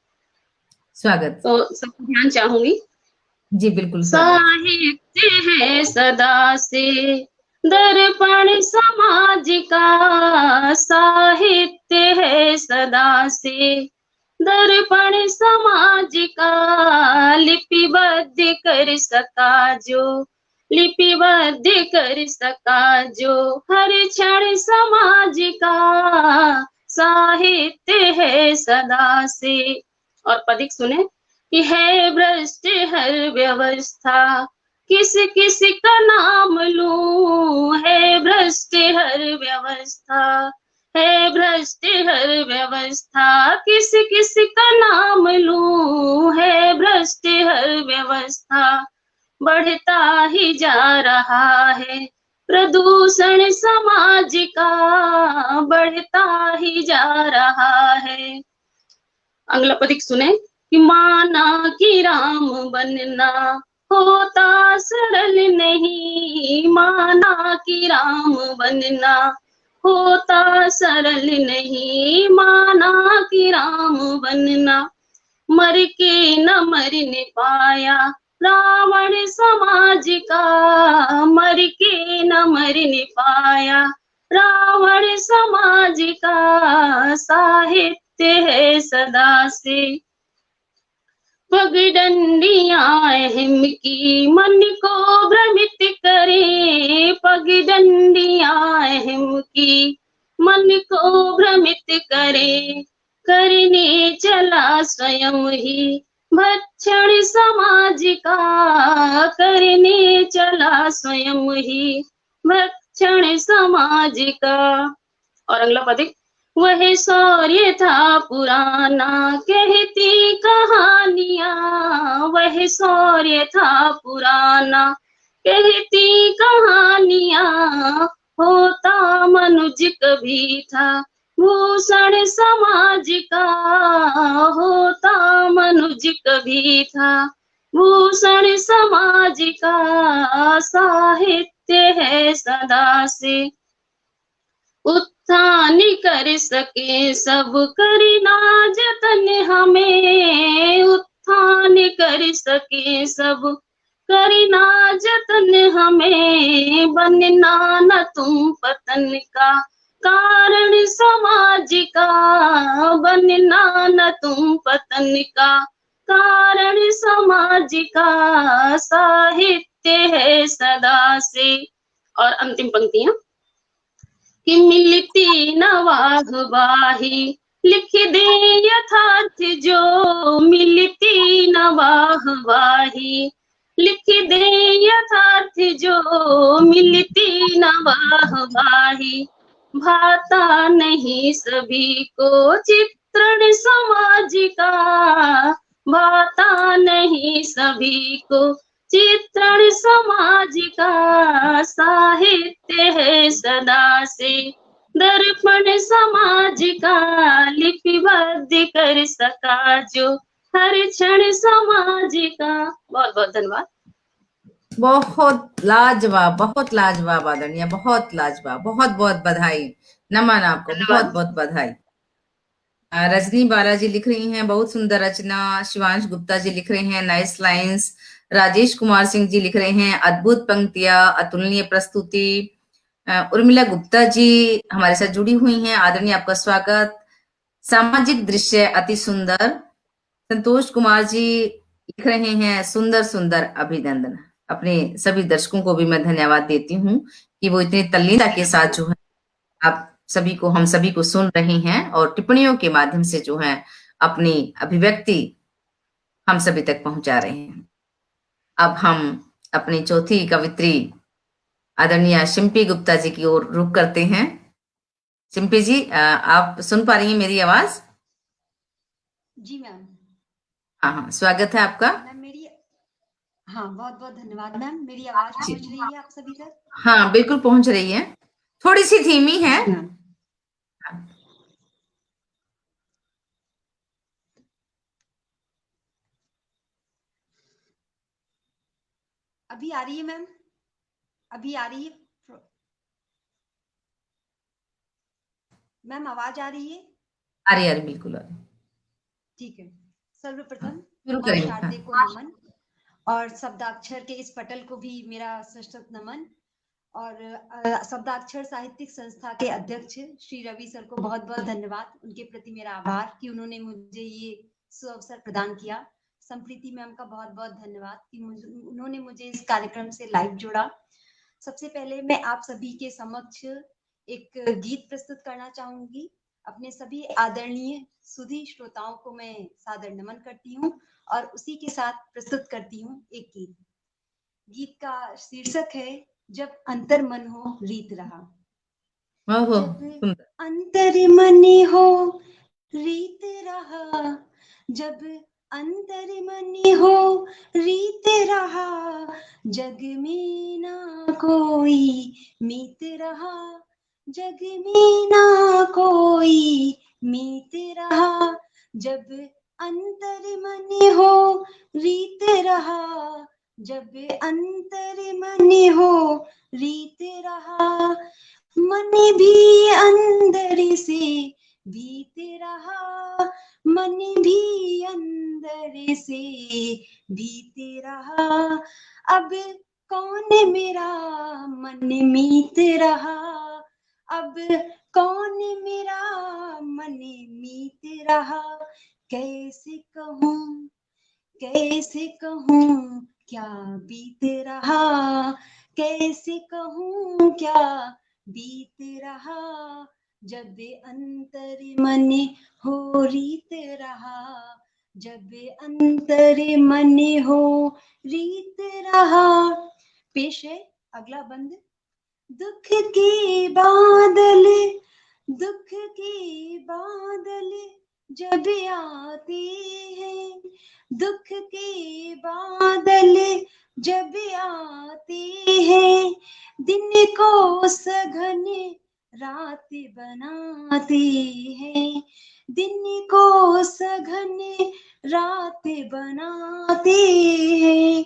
स्वागत। तो सबको ध्यान चाहूंगी। जी बिल्कुल। साहित्य है सदा से दर्पण समाज का, साहित्य है सदा से दर्पण समाज का। लिपिबद्ध कर सका जो, लिपिबद्ध कर सका जो हर क्षण समाज का, साहित्य है सदा से। और पदिक सुने कि है भ्रष्ट हर व्यवस्था, किस किस का नाम लूं, है भ्रष्ट हर व्यवस्था, है भ्रष्ट हर व्यवस्था, किस किस का नाम लूं, है भ्रष्ट हर व्यवस्था। बढ़ता ही जा रहा है प्रदूषण समाज का, बढ़ता ही जा रहा है। अगला पदिक सुने कि माना कि राम बनना होता सरल नहीं, माना कि राम बनना होता सरल नहीं, माना कि राम बनना। मर के न मरने पाया रावण समाज का, मर के न मरने पाया रावण समाज का, साहित्य है सदा से। पगडंडियां अहम की मन को भ्रमित करे, पगडंडियां अहम की मन को भ्रमित करे। करने चला स्वयं ही भक्षण समाज का, करने चला स्वयं ही भक्षण समाज का। और अगला पदिक, वह शौर्य था पुराना कहती कहानियां, वह शौर्य था पुराना कहती कहानियां। होता मनुज कभी था भूषण समाज का, होता मनुज कभी था भूषण समाज का, साहित्य है सदा से। उत्थान कर सके सब करना जतन हमें, उत्थान कर सके सब करना जतन हमें। बनना न तुम पतन का कारण समाज का, बनना न तुम पतन का कारण समाज का, साहित्य है सदा से। और अंतिम पंक्तियां कि मिलती न वाहवाही लिख दे यथार्थ जो, मिलती न वाहवाही लिख दे यथार्थ जो, मिलती न वाहवाही। भाता नहीं सभी को चित्रण समाज का, भाता नहीं सभी को चित्रण समाज का, साहित्य है सदा से। दर्पण समाज का लिपिबद्ध कर सका जो हर क्षण समाज का। बहुत बहुत धन्यवाद। बहुत लाजवाब आदरणीय, बहुत लाजवाब, बहुत बहुत बधाई, नमन आपको, बहुत बहुत बधाई। रजनी बालाजी लिख रही हैं बहुत सुंदर रचना, शिवांश गुप्ता जी लिख रहे हैं नाइस लाइंस, राजेश कुमार सिंह जी लिख रहे हैं अद्भुत पंक्तियां, अतुलनीय प्रस्तुति। उर्मिला गुप्ता जी हमारे साथ जुड़ी हुई हैं, आदरणीय आपका स्वागत। सामाजिक दृश्य अति सुंदर। संतोष कुमार जी लिख रहे हैं सुंदर सुंदर अभिनंदन। अपने सभी दर्शकों को भी मैं धन्यवाद देती हूँ कि वो इतनी तल्लीनता के साथ जो है आप हम सभी को सुन रहे हैं और टिप्पणियों के माध्यम से जो है अपनी अभिव्यक्ति हम सभी तक पहुंचा रहे हैं। अब हम अपनी चौथी कवित्री आदरणीय शिम्पी गुप्ता जी की ओर रुख करते हैं। शिम्पी जी, आप सुन पा रही हैं मेरी आवाज? जी मैम। हाँ, स्वागत है आपका। मैम बहुत बहुत धन्यवाद मैम। मेरी आवाज पहुंच रही है आप सभी तक? हाँ, बिल्कुल पहुंच रही है, थोड़ी सी धीमी है। जी मैम। अभी आ रही है मैम? अभी आ रही है मैम? आवाज आ रही है? आ रही बिल्कुल आ रही। ठीक है। सर्वप्रथम शुरू मां करेंगे। शारदे को नमन, और शब्दाक्षर के इस पटल को भी मेरा सशक्त नमन, और शब्दाक्षर साहित्यिक संस्था के अध्यक्ष श्री रवि सर को बहुत बहुत धन्यवाद। उनके प्रति मेरा आभार कि उन्होंने मुझे ये सुअवसर प्रदान किया। संप्रीति मैम का बहुत बहुत धन्यवाद कि उन्होंने मुझे इस कार्यक्रम से लाइव जोड़ा। सबसे पहले मैं आप सभी के समक्ष एक गीत प्रस्तुत करना चाहूंगी। अपने सभी आदरणीय सुधी श्रोताओं को मैं सादर नमन करती हूँ और उसी के साथ प्रस्तुत करती हूँ एक गीत। गीत का शीर्षक है जब अंतर मन हो रीत रहा। जब अंतर मन हो रीत रहा, जब अंतर मन हो रीत रहा, जग में ना कोई मीत रहा, जग में ना कोई मीत रहा। जब अंतर मन हो रीत रहा, जब अंतर मन हो रीत रहा, मन भी अंदर से बीत रहा, मन भी अंदर से बीत रहा। अब कौन मेरा मन मीत रहा, अब कौन मेरा मन मीत रहा। कैसे कहूँ क्या बीत रहा, कैसे कहूँ क्या बीत रहा। जब अंतर मन हो रीत रहा, जब अंतर मन हो रीत रहा। पेश है अगला बंद। दुख के बादल, दुख के बादल जब आते हैं, दुख के बादल जब आते हैं, दिन को सघन रात बनाते हैं, दिन को सघन रात बनाते हैं।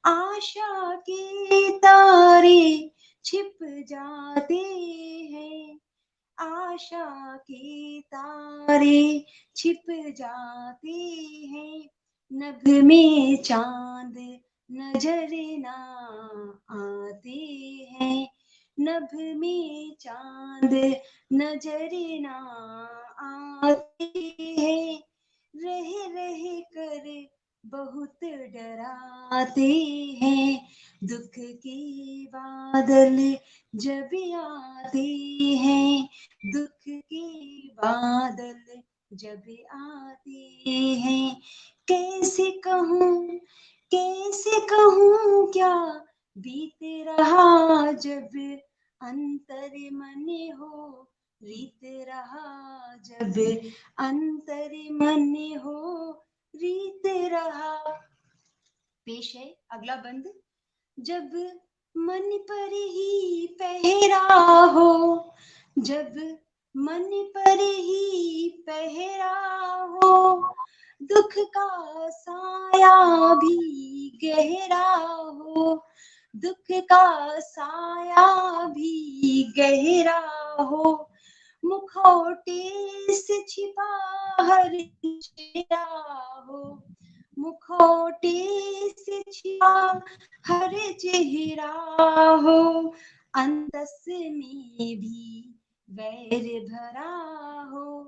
आशा के तारे छिप जाते हैं, आशा के तारे छिप जाते हैं। नभ में चांद नजर ना आते हैं, नभ में चांद नजर ना आते हैं। रह रह कर बहुत डराते हैं, दुख के बादल जब आते हैं, दुख के बादल जब आते हैं। कैसे कहूँ क्या बीत रहा, जब अंतर मन हो रीत रहा, जब अंतर मन हो रीत रहा। पेश है अगला बंद। जब मन पर ही पहरा हो, जब मन पर ही पहरा हो, दुख का साया भी गहरा हो, दुख का साया भी गहरा हो। मुखौटे से छिपा हर चेहरा हो, मुखौटे से छिपा हर चेहरा हो। अंतस में भी वैर भरा हो,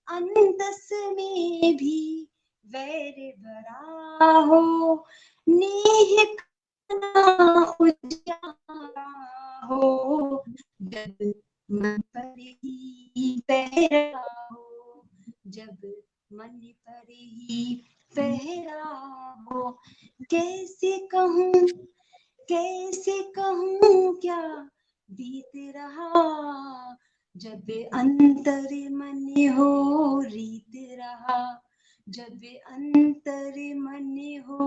अंतस में भी वैर भरा हो। नेह का उजाला हो, जब मन पर ही बीत रहा, जब अंतर मन हो रीत रहा, जब अंतर मन हो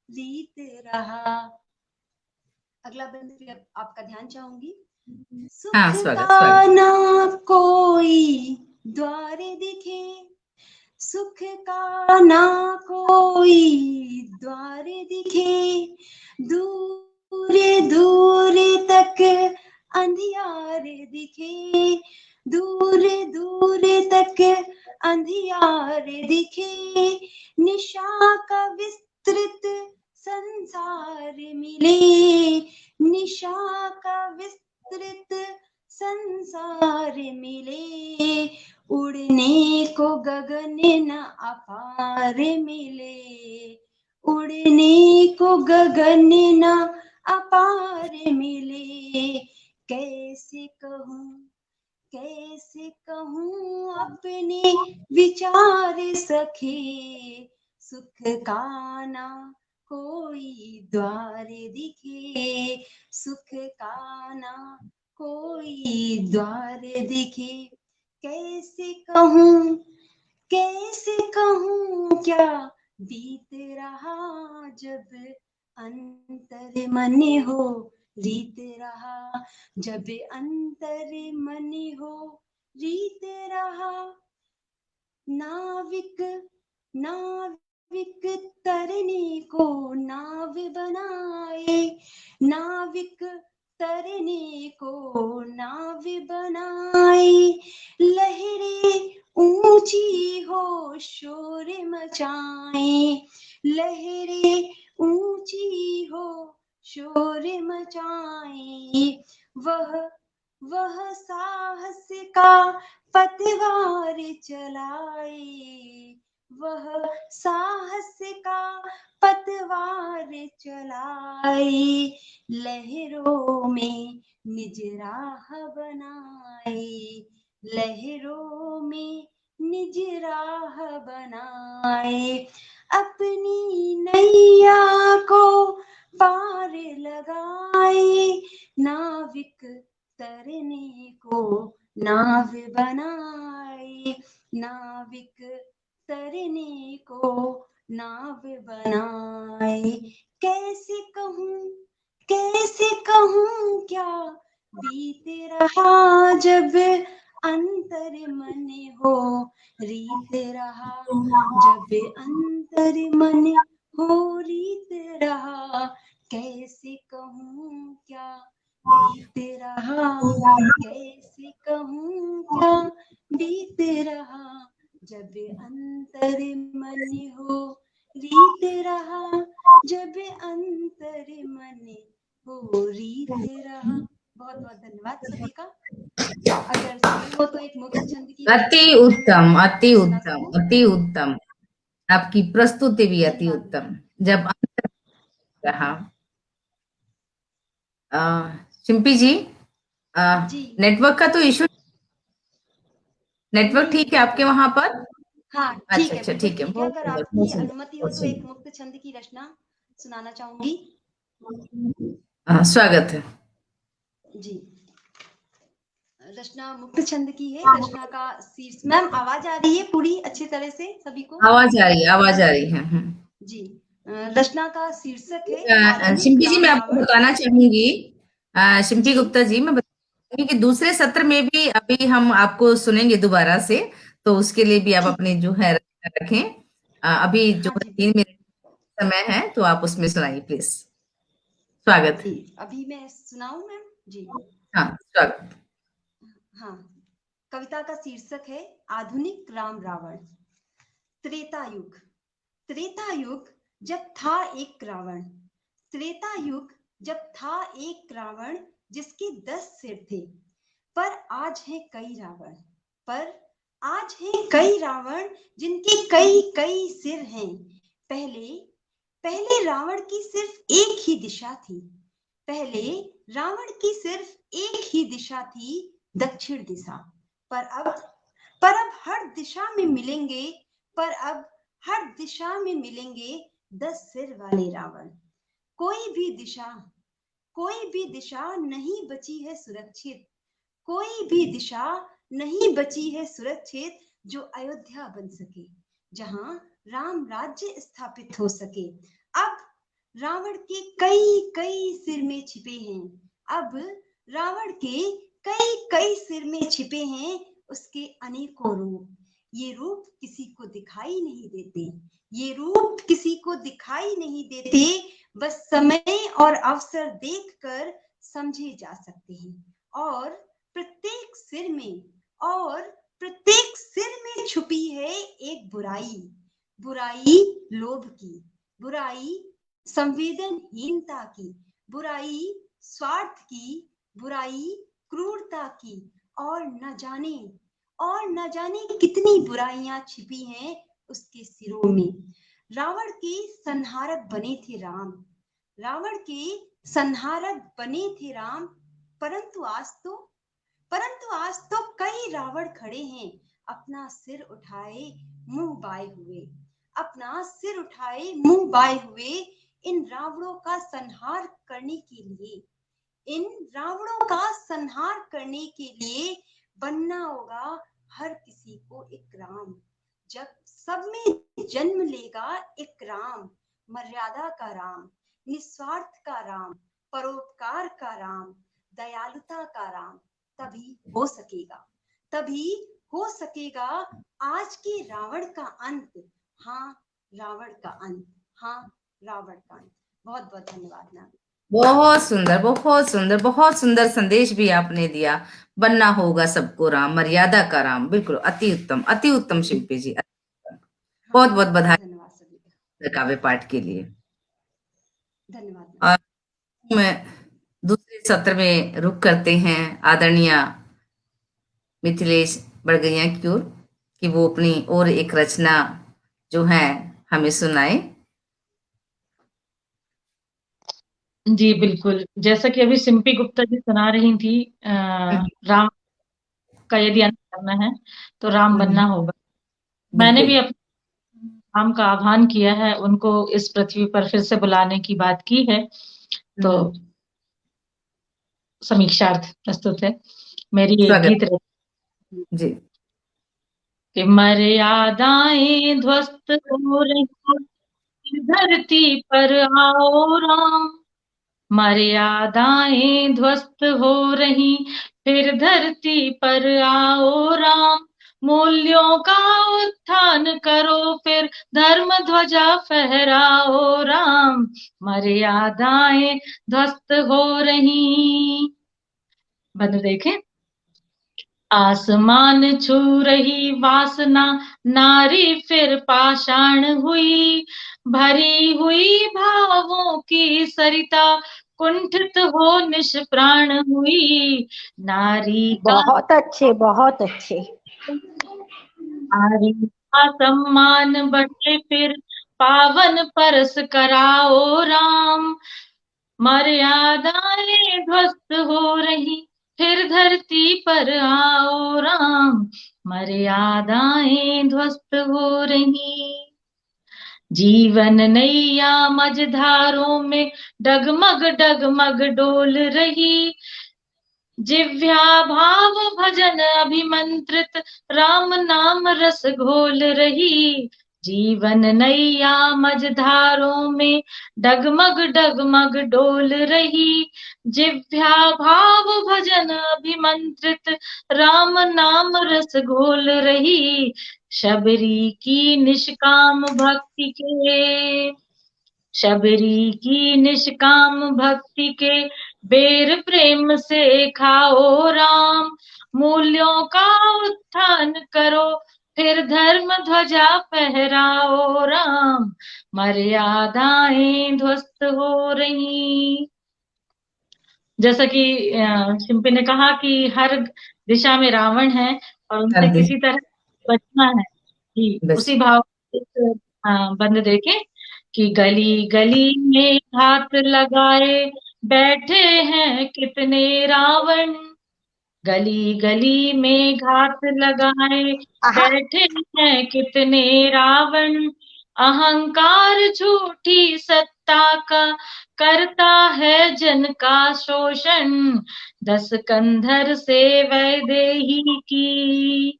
रीत रहा। अगला बंद फिर आपका ध्यान चाहूंगी। सुख हाँ, स्वागत का स्वागत। ना कोई द्वार दिखे, सुख का ना कोई द्वार दिखे, दूर दूर तक अंधियार दिखे, दूर दूर तक अंधियार दिखे, निशा का विस्तृत संसार मिले, निशा का विस्तृत संसार मिले, उड़ने को गगन न अपार मिले, उड़ने को गगन न अपार मिले। कैसे कहूँ अपने विचार सखे, सुख का ना कोई द्वार दिखे, सुख का ना कोई द्वार दिखे। कैसे कहूँ क्या बीत रहा, जब अंतर मन हो रीत रहा, जब अंतर मन हो रीत रहा। नाविक तरने को नाव बनाए, नाविक तरने को नाव बनाए, लहरें ऊंची हो शोर मचाए, लहरें ऊंची हो शोर मचाए। वह साहस का पतवार चलाए, वह साहस का पतवार चलाए, लहरों में निज राह बनाए, लहरों में निज राह बनाए। अपनी नैया को पार लगाए, नाविक तरने को नाव बनाए, नाविक तरने को नाव बनाए। कैसे कहूँ क्या बीत रहा, जब अंतर मन हो रीत रहा, जब अंतर मन हो रीत रहा। कैसे कहूँ क्या बीत रहा, कैसे कहूँ क्या बीत रहा, जब अंतर मन हो रीत रहा, जब अंतर मन हो रीत रहा। बहुत बहुत धन्यवाद सभी का। अगर समय हो तो एक मुक्त छंद की अति उत्तम, अति उत्तम, अति उत्तम। आपकी प्रस्तुति भी अति उत्तम। जब अंतर रहा। शिम्पी जी, नेटवर्क का तो इशू, नेटवर्क ठीक है आपके वहां पर? हाँ ठीक है, अच्छा, बिल्कुल ठीक है। ठीक है। अगर आपकी अनुमति हो तो एक मुक्त छंद की रचना सुनाना चाहूंगी। स्वागत है जी, रचना मुक्त छंद की है। रचना का शीर्ष, मैम आवाज आ रही है पूरी अच्छी तरह से सभी को? आवाज आ रही है, आवाज आ रही है। जी, रचना का शीर्षक है शिम्पी जी, मैं आपको बताना चाहूंगी, शिम्पी गुप्ता जी, मैं बताऊंगी कि दूसरे सत्र में भी अभी हम आपको सुनेंगे दोबारा से, तो उसके लिए भी आप अपने जो है रखें। अभी जो 3 मिनट समय है, तो आप उसमें सुनाइए प्लीज। स्वागत। जी, अभी मैं सुनाऊं मैम? जी हाँ, स्वागत। हाँ, कविता का शीर्षक है आधुनिक राम रावण। त्रेता युग। त्रेता युग जब था एक रावण, त्रेता युग जब था एक रावण जिसके 10 सिर थे, पर आज है कई रावण, पर आज है कई रावण जिनके कई कई सिर हैं। पहले रावण की सिर्फ एक ही दिशा थी, पहले रावण की सिर्फ एक ही दिशा थी, दक्षिण दिशा। पर अब हर दिशा में मिलेंगे, पर अब हर दिशा में मिलेंगे 10 सिर वाले रावण। कोई भी कोई भी दिशा नहीं बची है सुरक्षित, कोई भी दिशा नहीं बची है सुरक्षित जो अयोध्या बन सके, जहां राम राज्य स्थापित हो सके। अब रावण के कई कई सिर में छिपे हैं, अब रावण के कई कई सिर में छिपे हैं उसके अनेकों रूप। ये रूप किसी को दिखाई नहीं देते, ये रूप किसी को दिखाई नहीं देते, बस समय और अवसर देखकर समझे जा सकते हैं। और प्रत्येक सिर में, और प्रत्येक सिर में छुपी है एक बुराई, बुराई लोभ की, बुराई संवेदनहीनता की, बुराई स्वार्थ की, बुराई क्रूरता की, और न जाने कितनी बुराइयां छिपी हैं उसके सिरों में। रावण के संहारक बने थे राम, रावण के संहारक बने थे राम, परंतु आज तो कई रावण खड़े हैं अपना सिर उठाए मुंह बाए हुए, अपना सिर उठाए मुंह बाए हुए। इन रावणों का संहार करने के लिए, इन रावणों का संहार करने के लिए बनना होगा हर किसी को एक राम। जब सब में जन्म लेगा एक राम, मर्यादा का राम, निस्वार्थ का राम, परोपकार का राम, दयालुता का राम, तभी हो सकेगा आज के रावण का अंत। हाँ, रावण का अंत, हाँ, रावण का अंत। बहुत बहुत धन्यवाद नानी। बहुत सुंदर, बहुत सुंदर, बहुत सुंदर संदेश भी आपने दिया। बनना होगा सबको राम, मर्यादा का राम। बिल्कुल अति उत्तम शिल्पी जी। बहुत बहुत बधाई धन्यवाद सभी का, काव्य पाठ के लिए। धन्यवाद। और मैं दूसरे सत्र में रुक करते हैं आदरणीय मिथिलेश बड़गैया की ओर कि वो अपनी और एक रचना जो है हमें सुनाए। जी बिल्कुल, जैसा कि अभी सिम्पी गुप्ता जी सुना रही थी, राम का यदि अंत करना है तो राम बनना होगा। मैंने भी अपने राम का आह्वान किया है, उनको इस पृथ्वी पर फिर से बुलाने की बात की है, तो समीक्षार्थ प्रस्तुत है मेरी एक गीत जी। कि मर्यादाएं ध्वस्त हो रही धरती पर आओ राम, मर्यादाएं ध्वस्त हो रही फिर धरती पर आओ राम, मूल्यों का उत्थान करो फिर धर्म ध्वजा फहराओ राम, मर्यादाएं ध्वस्त हो रही। बंद देखें, आसमान छू रही वासना नारी फिर पाषाण हुई, भरी हुई भावों की सरिता कुंठित हो निष्प्राण हुई, नारी का बहुत अच्छे, बहुत अच्छे। नारी का सम्मान बढ़े फिर पावन परस कराओ राम, मर्यादाएं ध्वस्त हो रही फिर धरती पर आओ राम, मर्यादाएं ध्वस्त हो रही। जीवन नैया मझधारों में डगमग डगमग डोल रही, जिव्या भाव भजन अभिमंत्रित राम नाम रस घोल रही, जीवन नैया मझधारों में डगमग डगमग डोल रही, जिव्या भाव भजन अभिमंत्रित राम नाम रस घोल रही, शबरी की निष्काम भक्ति के, शबरी की निष्काम भक्ति के बेर प्रेम से खाओ राम, मूल्यों का उत्थान करो फिर धर्म ध्वजा फहराओ राम, मर्यादाएं ध्वस्त हो रही। जैसा कि शिंपी ने कहा कि हर दिशा में रावण है और उनसे किसी तरह बचना है, कि उसी भाव बंद देखे कि गली गली में हाथ लगाए बैठे हैं कितने रावण, गली गली में घात लगाए बैठे हैं कितने रावण, अहंकार झूठी सत्ता पिता का करता है जन का शोषण, 10 कंधर से वैदेही की,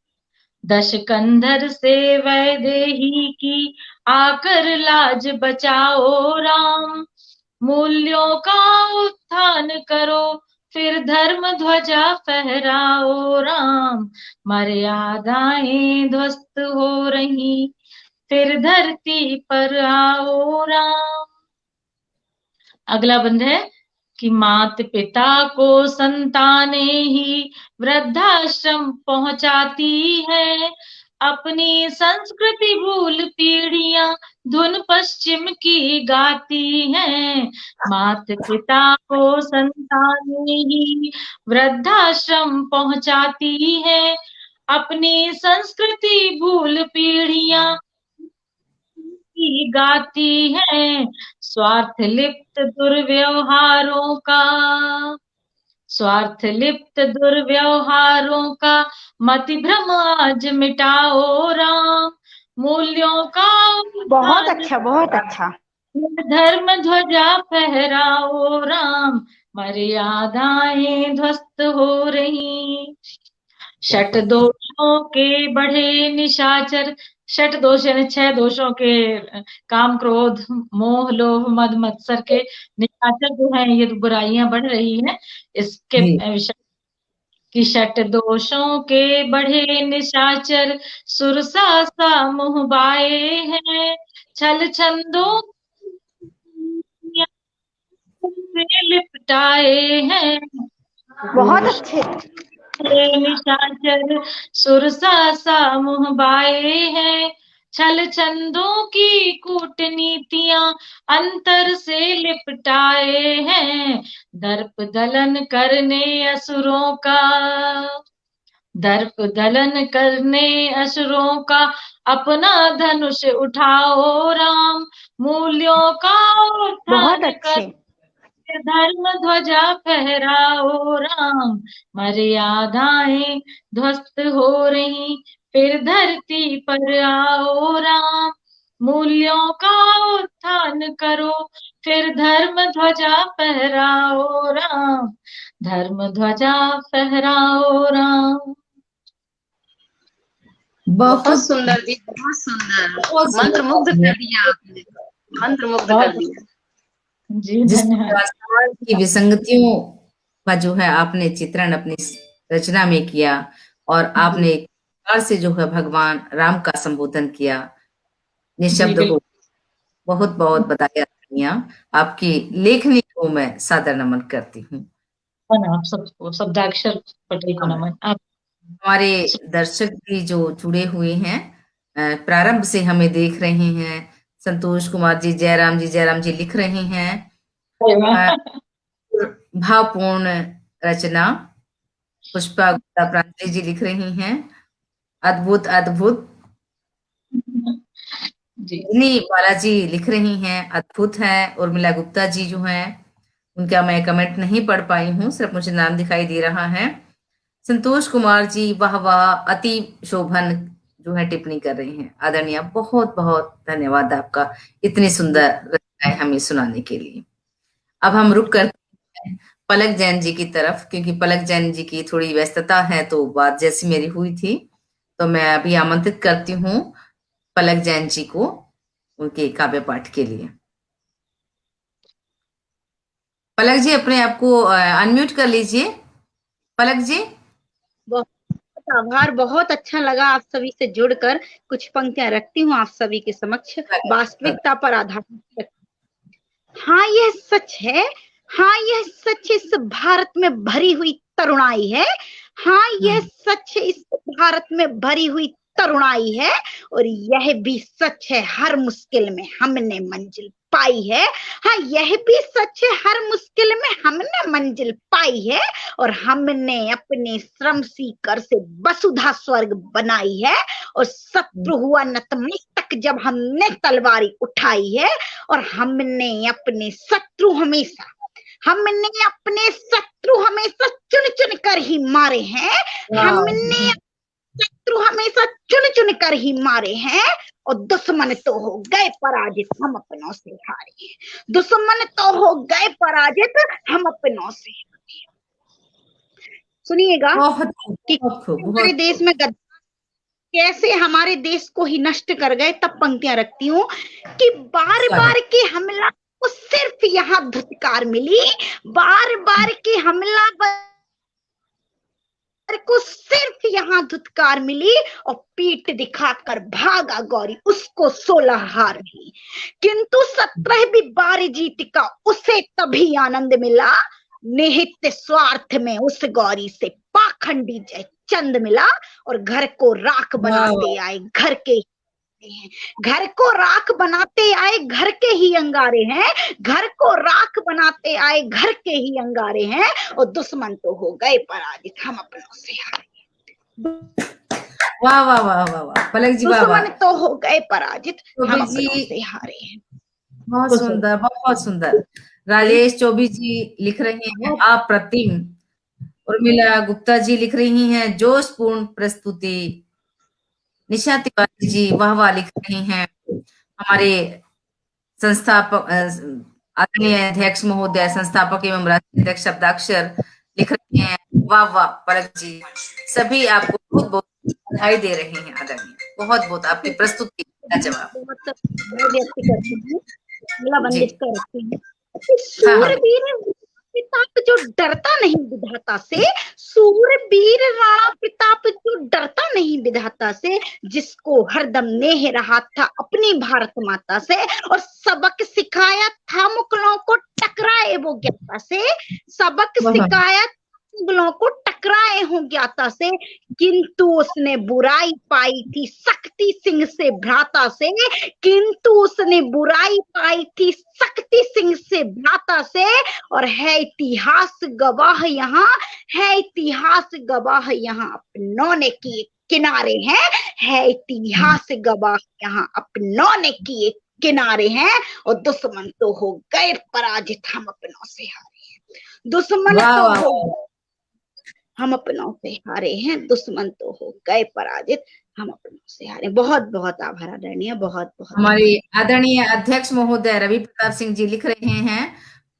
10 कंधर से वैदेही की, आकर लाज बचाओ राम, मूल्यों का उत्थान करो, फिर धर्म ध्वजा फहराओ राम, मर्यादाएं ध्वस्त हो रही, फिर धरती पर आओ राम। अगला बंद है कि मात पिता को संतानें ही वृद्धाश्रम पहुंचाती है, अपनी संस्कृति भूल पीढ़ियां धुन पश्चिम की गाती हैं, मात पिता को संतानें ही वृद्धाश्रम पहुंचाती है, अपनी संस्कृति भूल पीढ़ियां की गाती हैं, स्वार्थ लिप्त दुर्व्यवहारों का, स्वार्थ लिप्त दुर्व्यवहारों का मति भ्रम आज मिटाओ राम, मूल्यों का बहुत अच्छा, बहुत अच्छा। धर्म ध्वजा फहराओ राम, मर्यादाएं ध्वस्त हो रही, षट दोषों के बढ़े निशाचर, षट दोष यानी 6 दोषों के, काम क्रोध मोह लोभ मद मत्सर के निशाचर जो है, ये बुराइयां बढ़ रही हैं, इसके विषय कि षट दोषों के बढ़े निशाचर, सुरसा सा मुँह बाए हैं, छल छंदों से लिपटाए हैं, बहुत अच्छे। निशाचर सुरसा सा मुँह बाए हैं, छल छंदों की कूटनीतियां अंतर से लिपटाए हैं, दर्प दलन करने असुरों का, दर्प दलन करने असुरों का अपना धनुष उठाओ राम, मूल्यों का बहुत उत्थान कर अच्छे। धर्म ध्वजा फहराओ राम, मर्यादाएं ध्वस्त हो रही, फिर धरती पर आओ राम, मूल्यों का उत्थान करो, फिर धर्म ध्वजा फहराओ राम, धर्म ध्वजा फहराओ राम। बहुत सुंदर दी, बहुत सुंदर, मंत्र मुग्ध कर दिया आपने, मंत्र मुग्ध कर दिया जी। जिस धन्यवाद। राजस्थान की विसंगतियों का जो है आपने चित्रण अपनी रचना में किया, और आपने एक प्रकार से जो है भगवान राम का संबोधन किया, निशब्द हो। बहुत बहुत बधाई दुनिया, आपकी लेखनी को मैं सादर नमन करती हूँ। आप सबको, शब्दाक्षर पटेल को नमन। आप हमारे दर्शक भी जो जुड़े हुए हैं, प्रारंभ से हमें देख रहे हैं, संतोष कुमार जी, जयराम जी लिख रहे हैं, भावपूर्ण रचना, पुष्पा गुप्ता प्रांजलि जी लिख रही हैं, अद्भुत अद्भुत, जी बालाजी लिख रही हैं, अद्भुत है। उर्मिला गुप्ता जी जो हैं, उनका मैं कमेंट नहीं पढ़ पाई हूँ, सिर्फ मुझे नाम दिखाई दे रहा है। संतोष कुमार जी वाह वाह, अति शोभन जो है टिप्पणी कर रही हैं। आदरणीय, बहुत बहुत धन्यवाद आपका इतनी सुंदर रचनाएं हमें सुनाने के लिए। अब हम रुक करते हैं पलक जैन जी की तरफ, क्योंकि पलक जैन जी की थोड़ी व्यस्तता है, तो बात जैसी मेरी हुई थी, तो मैं अभी आमंत्रित करती हूँ पलक जैन जी को उनके काव्य पाठ के लिए। पलक जी अपने आप को अनम्यूट कर लीजिए। पलक जी। बहुत आभार, बहुत अच्छा लगा आप सभी से जुड़कर। कुछ पंक्तियां रखती हूँ आप सभी के समक्ष, वास्तविकता पर आधारित। हाँ यह सच है, हाँ यह सच इस भारत में भरी हुई तरुणाई है, हाँ यह सच इस भारत में भरी हुई तरुणाई है, और यह भी सच है हर मुश्किल में हमने मंजिल पाई है। हाँ यह भी सच है हर मुश्किल में हमने मंजिल पाई है, और हमने अपने श्रम सीकर से वसुधा स्वर्ग बनाई है, और शत्रु हुआ नतमस्तक जब हमने तलवारी उठाई है, और हमने अपने शत्रु हमेशा चुन चुन कर ही मारे हैं, हमने शत्रु हमेशा चुन चुन कर ही मारे हैं, और दुश्मन तो हो गए पराजित, हम अपनों से हारे हैं। दुश्मन तो हो गए पराजित, हम अपनों से हारे हैं। सुनिएगा बहुत कि बहुत खूब, हमारे बहुत देश में कैसे हमारे देश को ही नष्ट कर गए। तब पंक्तियां रखती हूँ कि बार बार के हमला को सिर्फ यहाँ धुतकार मिली, बार बार के हमला को सिर्फ यहाँ धुतकार मिली, और पीठ दिखाकर भागा गौरी, उसको 16 हार मिली। किंतु 17वीं बार जीत का उसे तभी आनंद मिला, निहित स्वार्थ में उस गौरी से पाखंडी जय चंद मिला। और घर को राख बनाते आए घर के हैं, घर को राख बनाते आए घर के ही अंगारे हैं, घर को राख बनाते आए घर के ही अंगारे हैं, और दुश्मन तो हो गए पराजित, हम अपनों से हारे। वाह वाह वाह वाह वाह, पलक जी वाह वाह, दुश्मन तो हो गए पराजित, हम चौबे अपनों जी से हारे हैं। बहुत सुंदर, बहुत सुंदर। राजेश चौबे जी लिख रहे हैं अप्रतिम। उर्मिला गुप्ता जी लिख रही हैं जोशपूर्ण प्रस्तुति। निशा तिवारी जी वाह वाह लिख रही हैं। हमारे संस्थापक आदरणीय अध्यक्ष महोदय, संस्थापक एवं राष्ट्रीय अध्यक्ष शब्दाक्षर लिख रहे हैं वाह वाह पलक जी। सभी आपको बहुत बहुत बधाई दे रहे हैं आदरणीय, बहुत बहुत आपकी प्रस्तुति का जवाब। व्यक्त करती हूँ, वंदित करती हूँ। हाँ, हाँ। सूरवीर प्रताप जो डरता नहीं विधाता से, सूरवीर राणा प्रताप जो डरता नहीं विधाता से, जिसको हरदम नेह रहा था अपनी भारत माता से, और सबक सिखाया था मुगलों को टकराए वो ज्ञाता से, सबक सिखाया मुगलों को टकराए हो ज्ञाता से। किंतु उसने बुराई पाई थी शक्ति सिंह से भ्राता से, किंतु उसने बुराई पाई थी शक्ति सिंह से भ्राता से। और है इतिहास गवाह यहाँ, है इतिहास गवाह यहाँ, अपनों ने किए किनारे हैं, है इतिहास गवाह यहाँ, अपनों ने किए किनारे हैं। और दुश्मन तो हो गए पराजित, हम अपनों से हारे हैं। दुश्मन तो हो, हम अपनों से हारे हैं, दुश्मन तो हो गए पराजित, हम अपनों से हारे। बहुत बहुत आभार आदरणीय, बहुत बहुत। हमारे आदरणीय अध्यक्ष महोदय रवि प्रताप सिंह जी लिख रहे हैं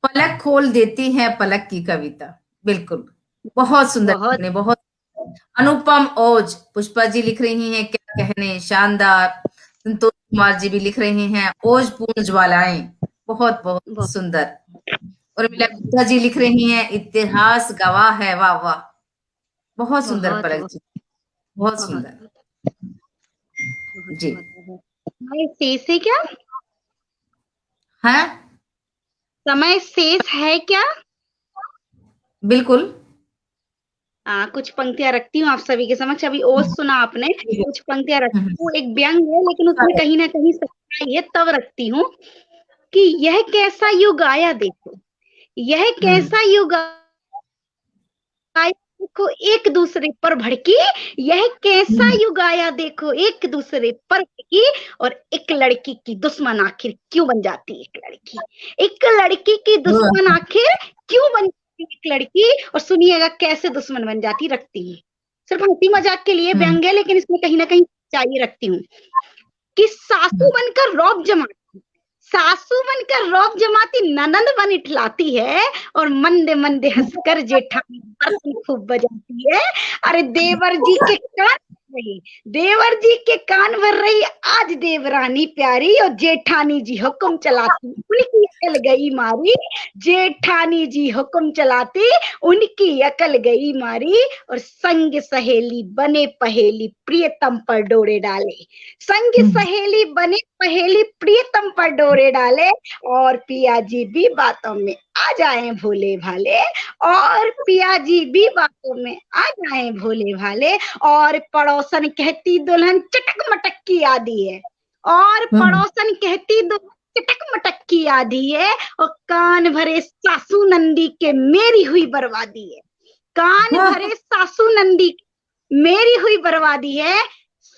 पलक खोल देती है पलक की कविता। बिल्कुल, बहुत सुंदर, बहुत अनुपम ओज पुष्पा जी लिख रही हैं क्या कहने, शानदार। संतोष कुमार जी भी लिख रहे हैं ओज पूर्ण ज्वालाएं, बहुत बहुत सुंदर। और मिला गुप्ता जी लिख रही हैं इतिहास गवाह है, वाह वाह, बहुत सुंदर पलक जी, बहुत सुंदर जी। समय शेष है क्या? है समय शेष है क्या? बिल्कुल। कुछ पंक्तियां रखती हूँ आप सभी के समक्ष। अभी ओज सुना आपने, कुछ पंक्तियां रखती हूँ। एक व्यंग है लेकिन उसमें कहीं ना कहीं सच्चाई है, तब रखती हूँ कि यह कैसा युग आया देखो, यह कैसा युग आया देखो एक दूसरे पर भड़की, यह कैसा युग आया देखो एक दूसरे पर भड़की। और एक लड़की की दुश्मन आखिर क्यों बन जाती है एक लड़की, एक लड़की की दुश्मन आखिर क्यों बन जाती है एक लड़की। और सुनिएगा कैसे दुश्मन बन जाती, रखती है सिर्फ हंसी मजाक के लिए व्यंग है लेकिन इसमें कहीं ना कहीं सच्चाई रखती हूँ कि सासू बनकर रौब जमाती, सासू बनकर रौब जमाती ननंद बन इठलाती है, और मंदे मंदे हंसकर जेठानी बर्तन खूब बजाती है। अरे देवर जी के कान रही, देवर जी के कान भर रही आज देवरानी प्यारी, और जेठानी जी हुक्म चलाती उनकी अकल गई मारी, जेठानी जी हुक्म चलाती उनकी अकल गई मारी। और संग सहेली बने पहेली प्रियतम पर डोरे डाले, संग सहेली बने पहेली प्रियतम पर डोरे डाले। और पिया जी भी बातों में आ जाए भोले भाले, और पिया जी भी बातों में आ जाए भोले भाले। और पड़ोसन कहती दुल्हन चटक मटक की आदि है, और पड़ोसन कहती दुल्हन चटक मटक की आदि है। और कान भरे सासू नंदी के मेरी हुई बर्बादी है, कान भरे सासू नंदी मेरी हुई बर्बादी है।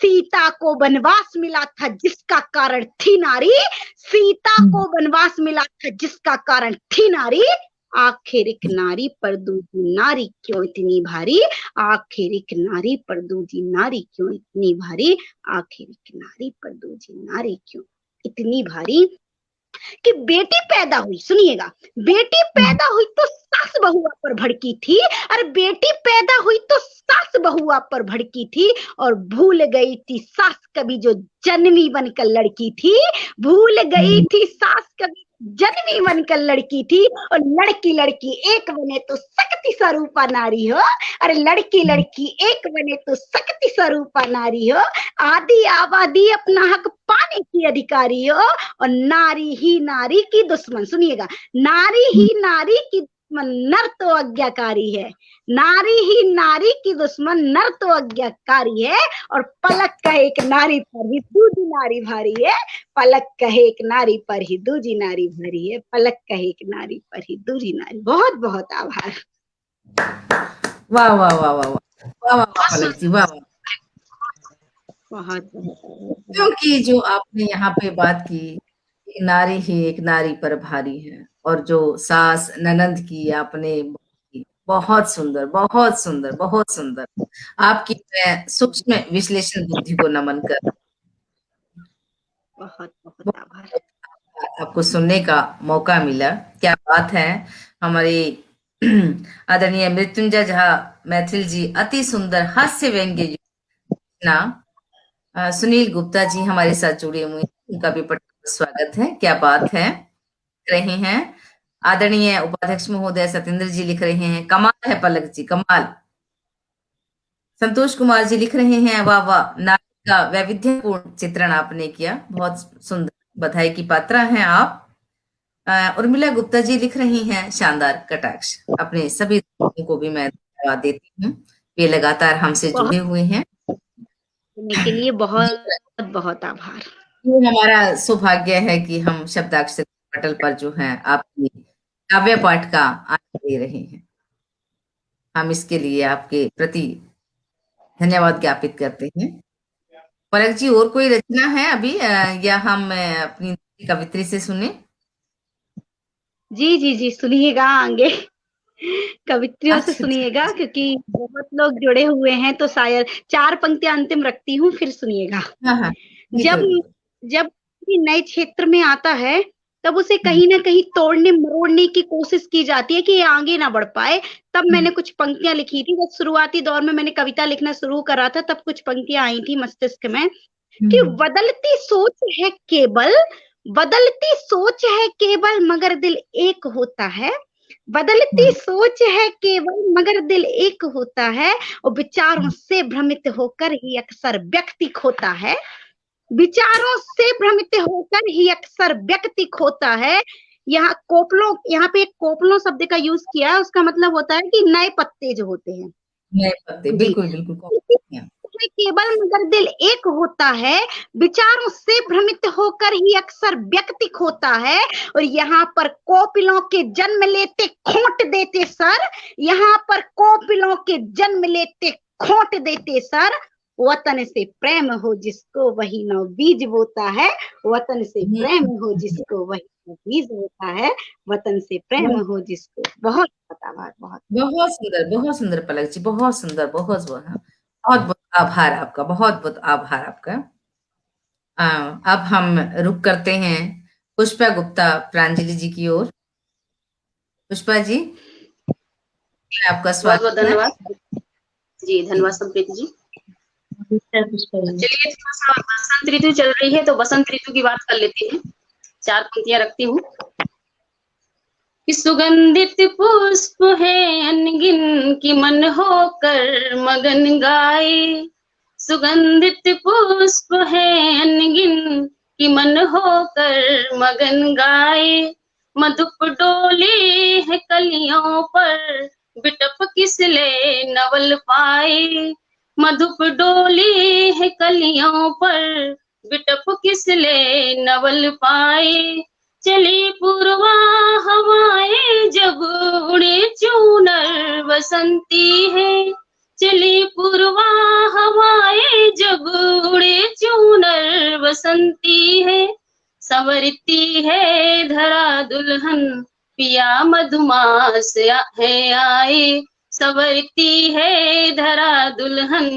सीता को वनवास मिला था जिसका कारण थी नारी, सीता को वनवास मिला था जिसका कारण थी नारी। आखिर एक नारी पर दूजी नारी क्यों इतनी भारी, आखिर एक नारी पर दूजी नारी क्यों इतनी भारी, आखिर एक नारी पर दूजी नारी क्यों इतनी भारी। कि बेटी पैदा हुई, सुनिएगा, बेटी पैदा हुई तो सास बहुआ पर भड़की थी, अरे बेटी पैदा हुई तो सास बहुआ पर भड़की थी, और भूल गई थी सास कभी जो जन्मी बनकर लड़की थी, भूल गई थी सास कभी जन्मी बनकर लड़की थी, और लड़की लड़की एक बने तो शक्ति स्वरूपा नारी हो, अरे लड़की लड़की एक बने तो शक्ति स्वरूपा नारी हो, आदि आबादी अपना हक पाने की अधिकारी हो, और नारी ही नारी की दुश्मन, सुनिएगा, नारी ही नारी की दुश्मन नर तो आज्ञाकारी है, नारी ही नारी की दुश्मन नर तो आज्ञाकारी है, और पलक कहे एक नारी पर ही दूजी नारी भारी है, पलक कहे एक नारी पर ही दूजी नारी भारी है, पलक कहे एक नारी पर ही दूजी नारी। बहुत बहुत आभार। वाह वाह वाह वाह वाह वाह वाह पलक जी, वाह वाह। बहुत क्योंकि जो आपने यहाँ पे बात की, एक नारी ही एक नारी पर भारी है, और जो सास ननंद की आपने बहुत सुंदर, बहुत सुंदर, बहुत सुंदर। आपकी मैं सूक्ष्म विश्लेषण बुद्धि को नमन कर, बहुत बहुत आभार। आपको सुनने का मौका मिला। क्या बात है। हमारे आदरणीय मृत्युंजय झा मैथिल जी अति सुंदर हास्य व्यंग्य योजना। सुनील गुप्ता जी हमारे साथ जुड़े हुए हैं, उनका भी स्वागत है। क्या बात है रहे हैं। आदरणीय उपाध्यक्ष महोदय सत्येंद्र जी लिख रहे हैं, कमाल है पलक जी, कमाल। संतोष कुमार जी लिख रहे हैं, वाह वाह, नारी का वैविध्यपूर्ण चित्रण आपने किया, बहुत सुंदर, बधाई की पात्रा हैं आप। उर्मिला गुप्ता जी लिख रही हैं, शानदार कटाक्ष। अपने सभी दोस्तों को भी मैं धन्यवाद देती हूँ, वे लगातार हमसे जुड़े हुए हैं। के लिए बहुत बहुत आभार। ये हमारा सौभाग्य है कि हम शब्दाक्षर पटल पर जो है आपकी काव्य पाठ का आनंद ले रहे हैं। हम इसके लिए आपके प्रति धन्यवाद ज्ञापित करते हैं। पलक जी, और कोई रचना है अभी, या हम अपनी कवित्री से सुने? जी जी जी, सुनिएगा आगे कवित्रियों से अच्छा, सुनिएगा, क्योंकि बहुत लोग जुड़े हुए हैं, तो शायद 4 पंक्तियां अंतिम रखती हूँ, फिर सुनिएगा। हाँ हाँ, जब जब किसी नए क्षेत्र में आता है, तब उसे कहीं ना कहीं तोड़ने मरोड़ने की कोशिश की जाती है कि ये आगे ना बढ़ पाए। तब मैंने कुछ पंक्तियां लिखी थी, जब शुरुआती दौर में मैंने कविता लिखना शुरू करा था, तब कुछ पंक्तियां आई थी मस्तिष्क में कि बदलती सोच है केवल, बदलती सोच है केवल मगर दिल एक होता है, बदलती सोच है केवल मगर दिल एक होता है, और विचारों से भ्रमित होकर ही अक्सर व्यक्ति खोता है, विचारों से भ्रमित होकर ही अक्सर व्यक्ति खोता है। यहाँ कोपलों, यहाँ पे एक कोपलों शब्द का यूज किया है, उसका मतलब होता है कि नए पत्ते जो होते हैं, नए पत्ते, बिल्कुल बिल्कुल। केवल मगर दिल एक होता है, विचारों से भ्रमित होकर ही अक्सर व्यक्ति खोता है, और यहाँ पर कोपिलों के जन्म लेते खोट देते सर, यहाँ पर कोपिलों के जन्म लेते खोट देते सर, वतन से प्रेम हो जिसको वही नौ बीज बोता है, वतन से प्रेम हो जिसको वही नौ बीज बोता है, वतन से प्रेम हो जिसको। बहुत बहुत बहुत सुंदर, बहुत सुंदर पलक जी, बहुत सुंदर, बहुत बहुत आभार आपका, बहुत बहुत आभार आपका। अब हम रुक करते हैं पुष्पा गुप्ता प्रांजलि जी की ओर। पुष्पा जी, आपका स्वागत। बहुत धन्यवाद जी, धन्यवाद संप्रीति जी। चलिए, थोड़ा सा बसंत ऋतु चल रही है, तो बसंत ऋतु की बात कर लेते हैं। 4 पंक्तियां रखती हूँ कि सुगंधित पुष्प है अनगिन की मन होकर मगन गाए, सुगंधित पुष्प है अनगिन की मन होकर मगन गाए, मधुप डोले है कलियों पर बिटप किसले नवल पाए, मधुप डोली है कलियों पर बिटप किसले नवल पाए, चली पूर्वा हवाएं जब उड़े चूनर बसंती है, चली पूर्वा हवाएं जब उड़े चूनर बसंती है, संवरती है धरा दुल्हन पिया मधुमास है आए, संवरती है धरा दुल्हन,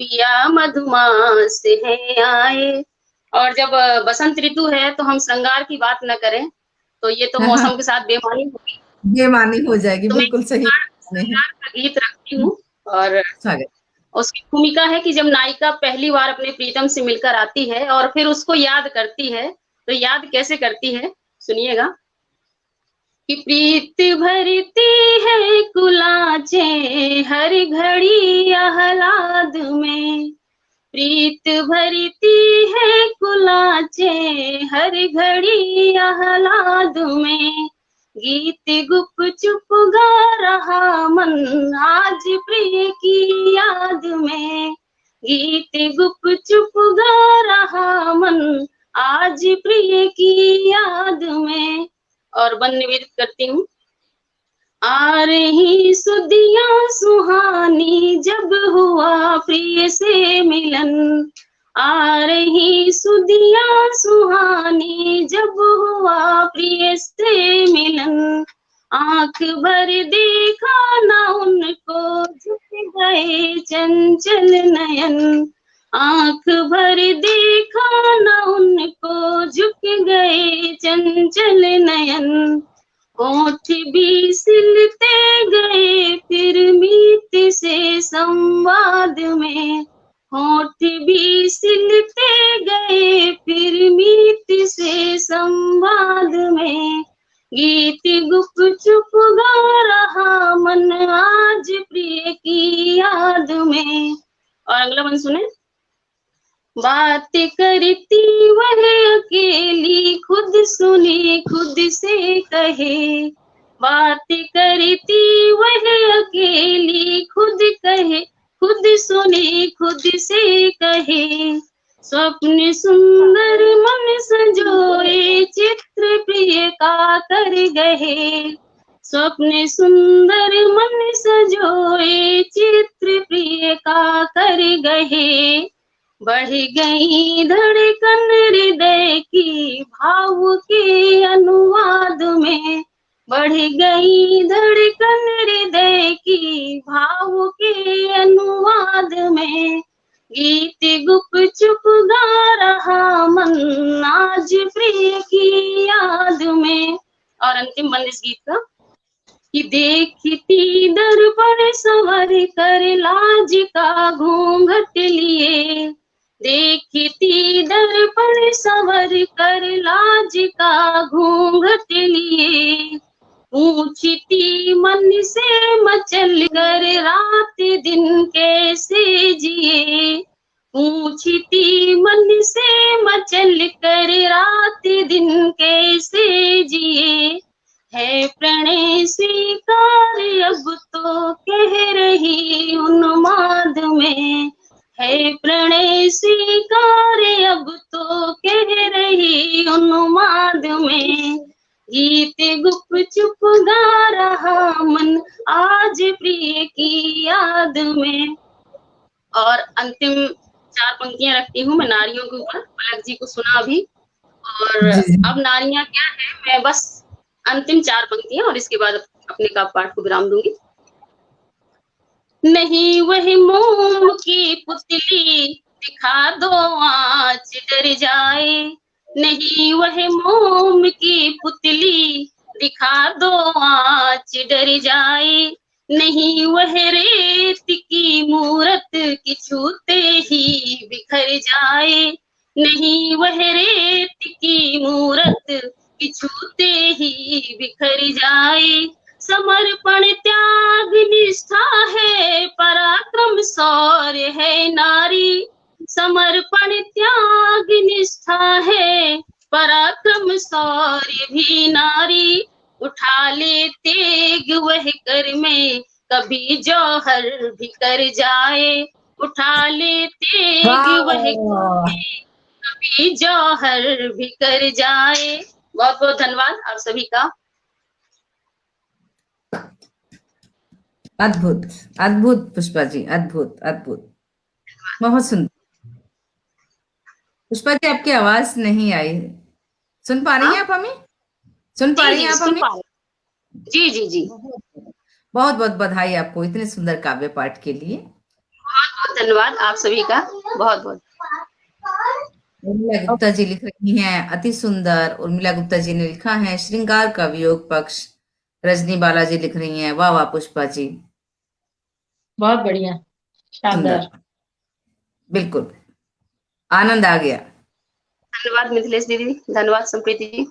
पिया मधुमास है आए। और जब बसंत ऋतु है तो हम श्रृंगार की बात न करें तो ये तो मौसम के साथ बेमानी होगी, बेमानी हो जाएगी, तो मैं बिल्कुल सही। श्रृंगार का गीत रखती हूँ। और स्वागत। उसकी भूमिका है कि जब नायिका पहली बार अपने प्रीतम से मिलकर आती है और फिर उसको याद करती है, तो याद कैसे करती है सुनिएगा। कि प्रीत भरती है कुलाचे हर घड़ी आह्लाद में, प्रीत भरती है कुलाचे हर घड़ी आह्लाद में, गीत गुप चुप गा रहा मन आज प्रिय की याद में, गीत गुप चुप गा रहा मन आज प्रिय की याद में। और वन निवेदित करती हूँ। आ रही सुधियां सुहानी जब हुआ प्रिय से मिलन, आ रही सुधियां सुहानी जब हुआ प्रिय से मिलन, आंख भर देखा ना उनको झुक गए चंचल नयन, आंख भर देखा ना उनको झुक गए चंचल नयन, होठ भी सिलते गए फिर मीत से संवाद में, होठ भी सिलते गए फिर मीत से संवाद में, गीत गुप चुप गा रहा मन आज प्रिय की याद में। और अगला मन सुने। बात करती वह अकेली खुद सुने खुद से कहे, बात करती वह अकेली खुद कहे खुद सुने खुद से कहे, स्वप्न सुंदर मन संजोए चित्र प्रिय का कर गहे, स्वप्न सुंदर मन सजोए चित्र प्रिय का कर गहे, बढ़ गई धड़कन हृदय की भाव के अनुवाद में, बढ़ गई धड़कन हृदय की भाव के अनुवाद में, गीत गुप चुप गा रहा मन आज प्रिय की याद में। और अंतिम बंद इस गीत का। कि देखती दर्पण संवर कर लाज का घूंघट लिए, देखती दर्पण संवर कर लाज का घूंघट लिए, पूछती मन से मचल कर रात दिन कैसे जिए, पूछती मन से मचल कर रात दिन कैसे जिए, है प्रणय स्वीकार अब तो कह रही उन्माद में, है प्रणय स्वीकार अब तो कह रही उन्माद में, गीत गुप चुप गा रहा मन आज प्रिय की याद में। और अंतिम 4 पंक्तियां रखती हूँ मैं नारियों के ऊपर। पलक जी को सुना अभी, और अब नारियां क्या है, मैं बस अंतिम 4 पंक्तियां और इसके बाद अपने का पाठ को विराम दूंगी। नहीं वह मोम की पुतली दिखा दो आँच डर जाए, नहीं वह मोम की पुतली दिखा दो आँच डर जाए, नहीं वह रेत की मूरत कि छूते ही बिखर जाए, नहीं वह रेत की मूरत कि छूते ही बिखर जाए, समर्पण त्याग निष्ठा है पराक्रम शौर्य है नारी, समर्पण त्याग निष्ठा है पराक्रम शौर्य भी नारी, उठा ले तेग वह कर में कभी जौहर भी कर जाए, उठा ले तेग वह कर में कभी जौहर भी कर जाए। बहुत बहुत धन्यवाद आप सभी का। अद्भुत अद्भुत पुष्पा जी, अद्भुत अद्भुत, बहुत सुंदर। पुष्पा जी आपकी आवाज नहीं आई, सुन पा रही हैं आप हमें? सुन पा रही हैं आप हमें? जी जी जी। बहुत बहुत बधाई आपको इतने सुंदर काव्य पाठ के लिए। बहुत धन्यवाद आप सभी का, बहुत बहुत। उर्मिला गुप्ता जी लिख रही हैं, अति सुंदर। उर्मिला गुप्ता जी ने लिखा है, श्रृंगार का वियोग पक्ष। रजनी बाला जी लिख रही हैं, वाह वाह पुष्पा जी, बहुत बढ़िया, शानदार। सुंदर, बिल्कुल आनंद आ गया। धन्यवाद मिथिलेश दीदी, धन्यवाद संप्रीति जी।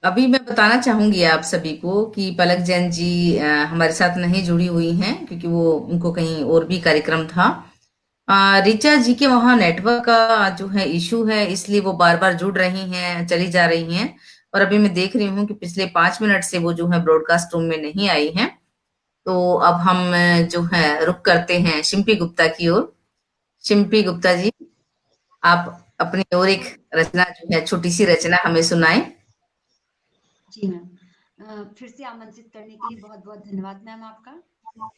अभी मैं बताना चाहूंगी आप सभी को कि पलक जैन जी हमारे साथ नहीं जुड़ी हुई हैं, क्योंकि वो उनको कहीं और भी कार्यक्रम था। रिचा जी के वहाँ नेटवर्क का जो है इशू है, इसलिए वो बार बार जुड़ रही हैं, चली जा रही हैं। और अभी मैं देख रही हूँ कि पिछले 5 मिनट से वो जो है ब्रॉडकास्ट रूम में नहीं आई हैं। तो अब हम जो है रुक करते हैं शिम्पी गुप्ता की ओर। शिम्पी गुप्ता जी, आप अपनी और एक रचना जो है, छोटी सी रचना हमें सुनाएं। जी मैम, फिर से आमंत्रित करने के लिए बहुत बहुत धन्यवाद मैम आपका।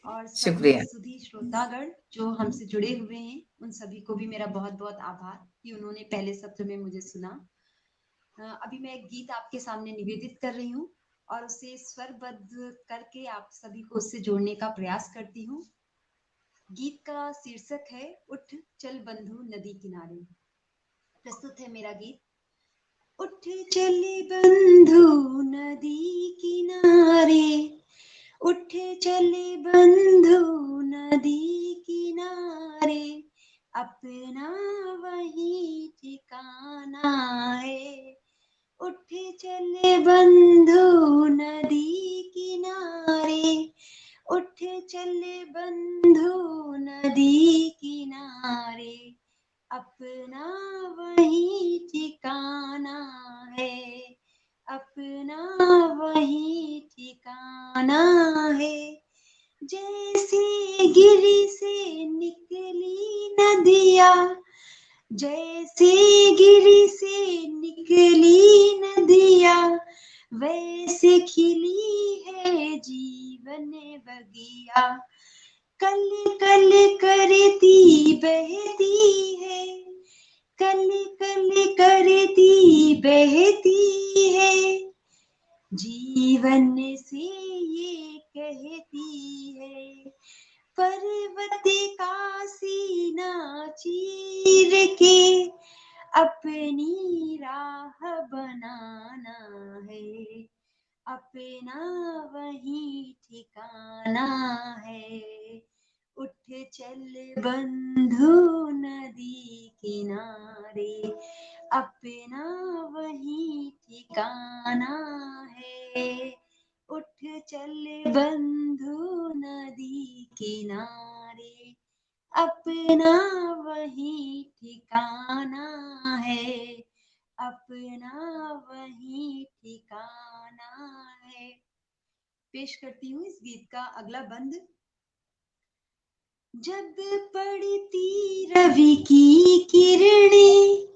और सभी शुक्रिया। सुधी श्रोतागण जो हमसे जुड़े हुए हैं, उन सभी को भी मेरा बहुत बहुत आभार कि उन्होंने पहले सत्र में मुझे सुना। अभी मैं एक गीत आपके सामने निवेदित कर रही हूँ और उसे स्वरबद्ध करके आप सभी को उससे जोड़ने का प्रयास करती हूँ। गीत का शीर्षक है उठ चल बंधु नदी किनारे। प्रस्तुत है मेरा गीत। उठ चले बंधु नदी किनारे, उठ चले बंधु नदी किनारे, अपना वही ठिकाना है। उठ चले बंधु नदी किनारे, उठ चले बंधु नदी किनारे, अपना वही ठिकाना है, अपना वही ठिकाना है। जैसे गिरी से निकली नदिया, जैसे गिरी से निकली नदिया, वैसे खिली है जीवन बगिया। कल कल करती बहती है, कल कल करती बहती है, जीवन से ये कहती है। पर्वत का सीना चीर के अपनी राह बनाना है, अपना वही ठिकाना है। उठ चल बंधु नदी किनारे, अपना वही ठिकाना है। उठ चल बंधु नदी किनारे, अपना वही ठिकाना है, अपना वही ठिकाना है। पेश करती हूँ इस गीत का अगला बंद। जब पड़ती रवि की किरणें,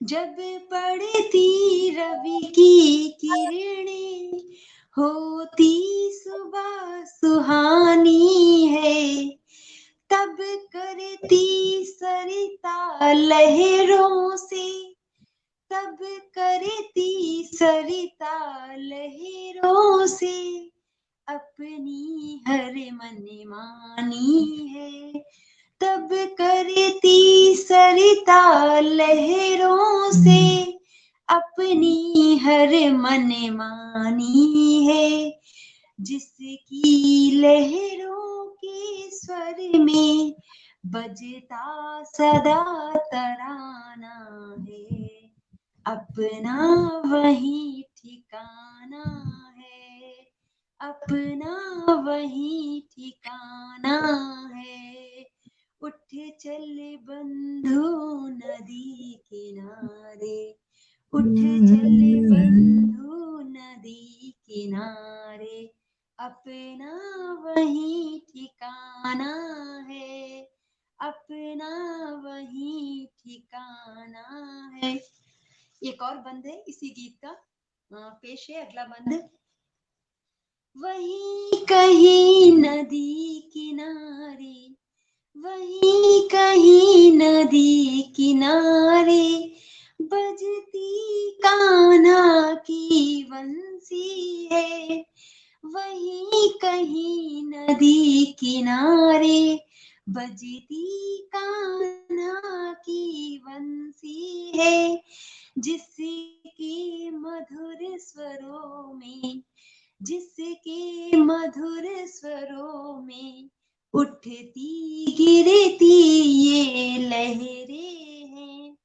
जब पड़ती रवि की किरणें, होती सुबह सुहानी है। तब करती सरिता लहरों से, तब करती सरिता लहरों से, अपनी हर मन मानी है। तब करती सरिता लहरों से, अपनी हर मन मानी है। जिसकी लहरों के स्वर में बजता सदा तराना है, अपना वही ठिकाना है, अपना वही ठिकाना है। उठ चल बंधु नदी किनारे, उठ चल बंधु नदी किनारे, अपना वही ठिकाना है, अपना वही ठिकाना है। एक और बंद है इसी गीत का, पेश है अगला बंद। वहीं कहीं नदी किनारे, वहीं कहीं नदी किनारे, बजती कान्हा की बंसी है। वहीं कहीं नदी किनारे बजती कान्हा की बंसी है, जिसके मधुर स्वरों में, जिसके मधुर स्वरों में उठती गिरती ये लहरें हैं,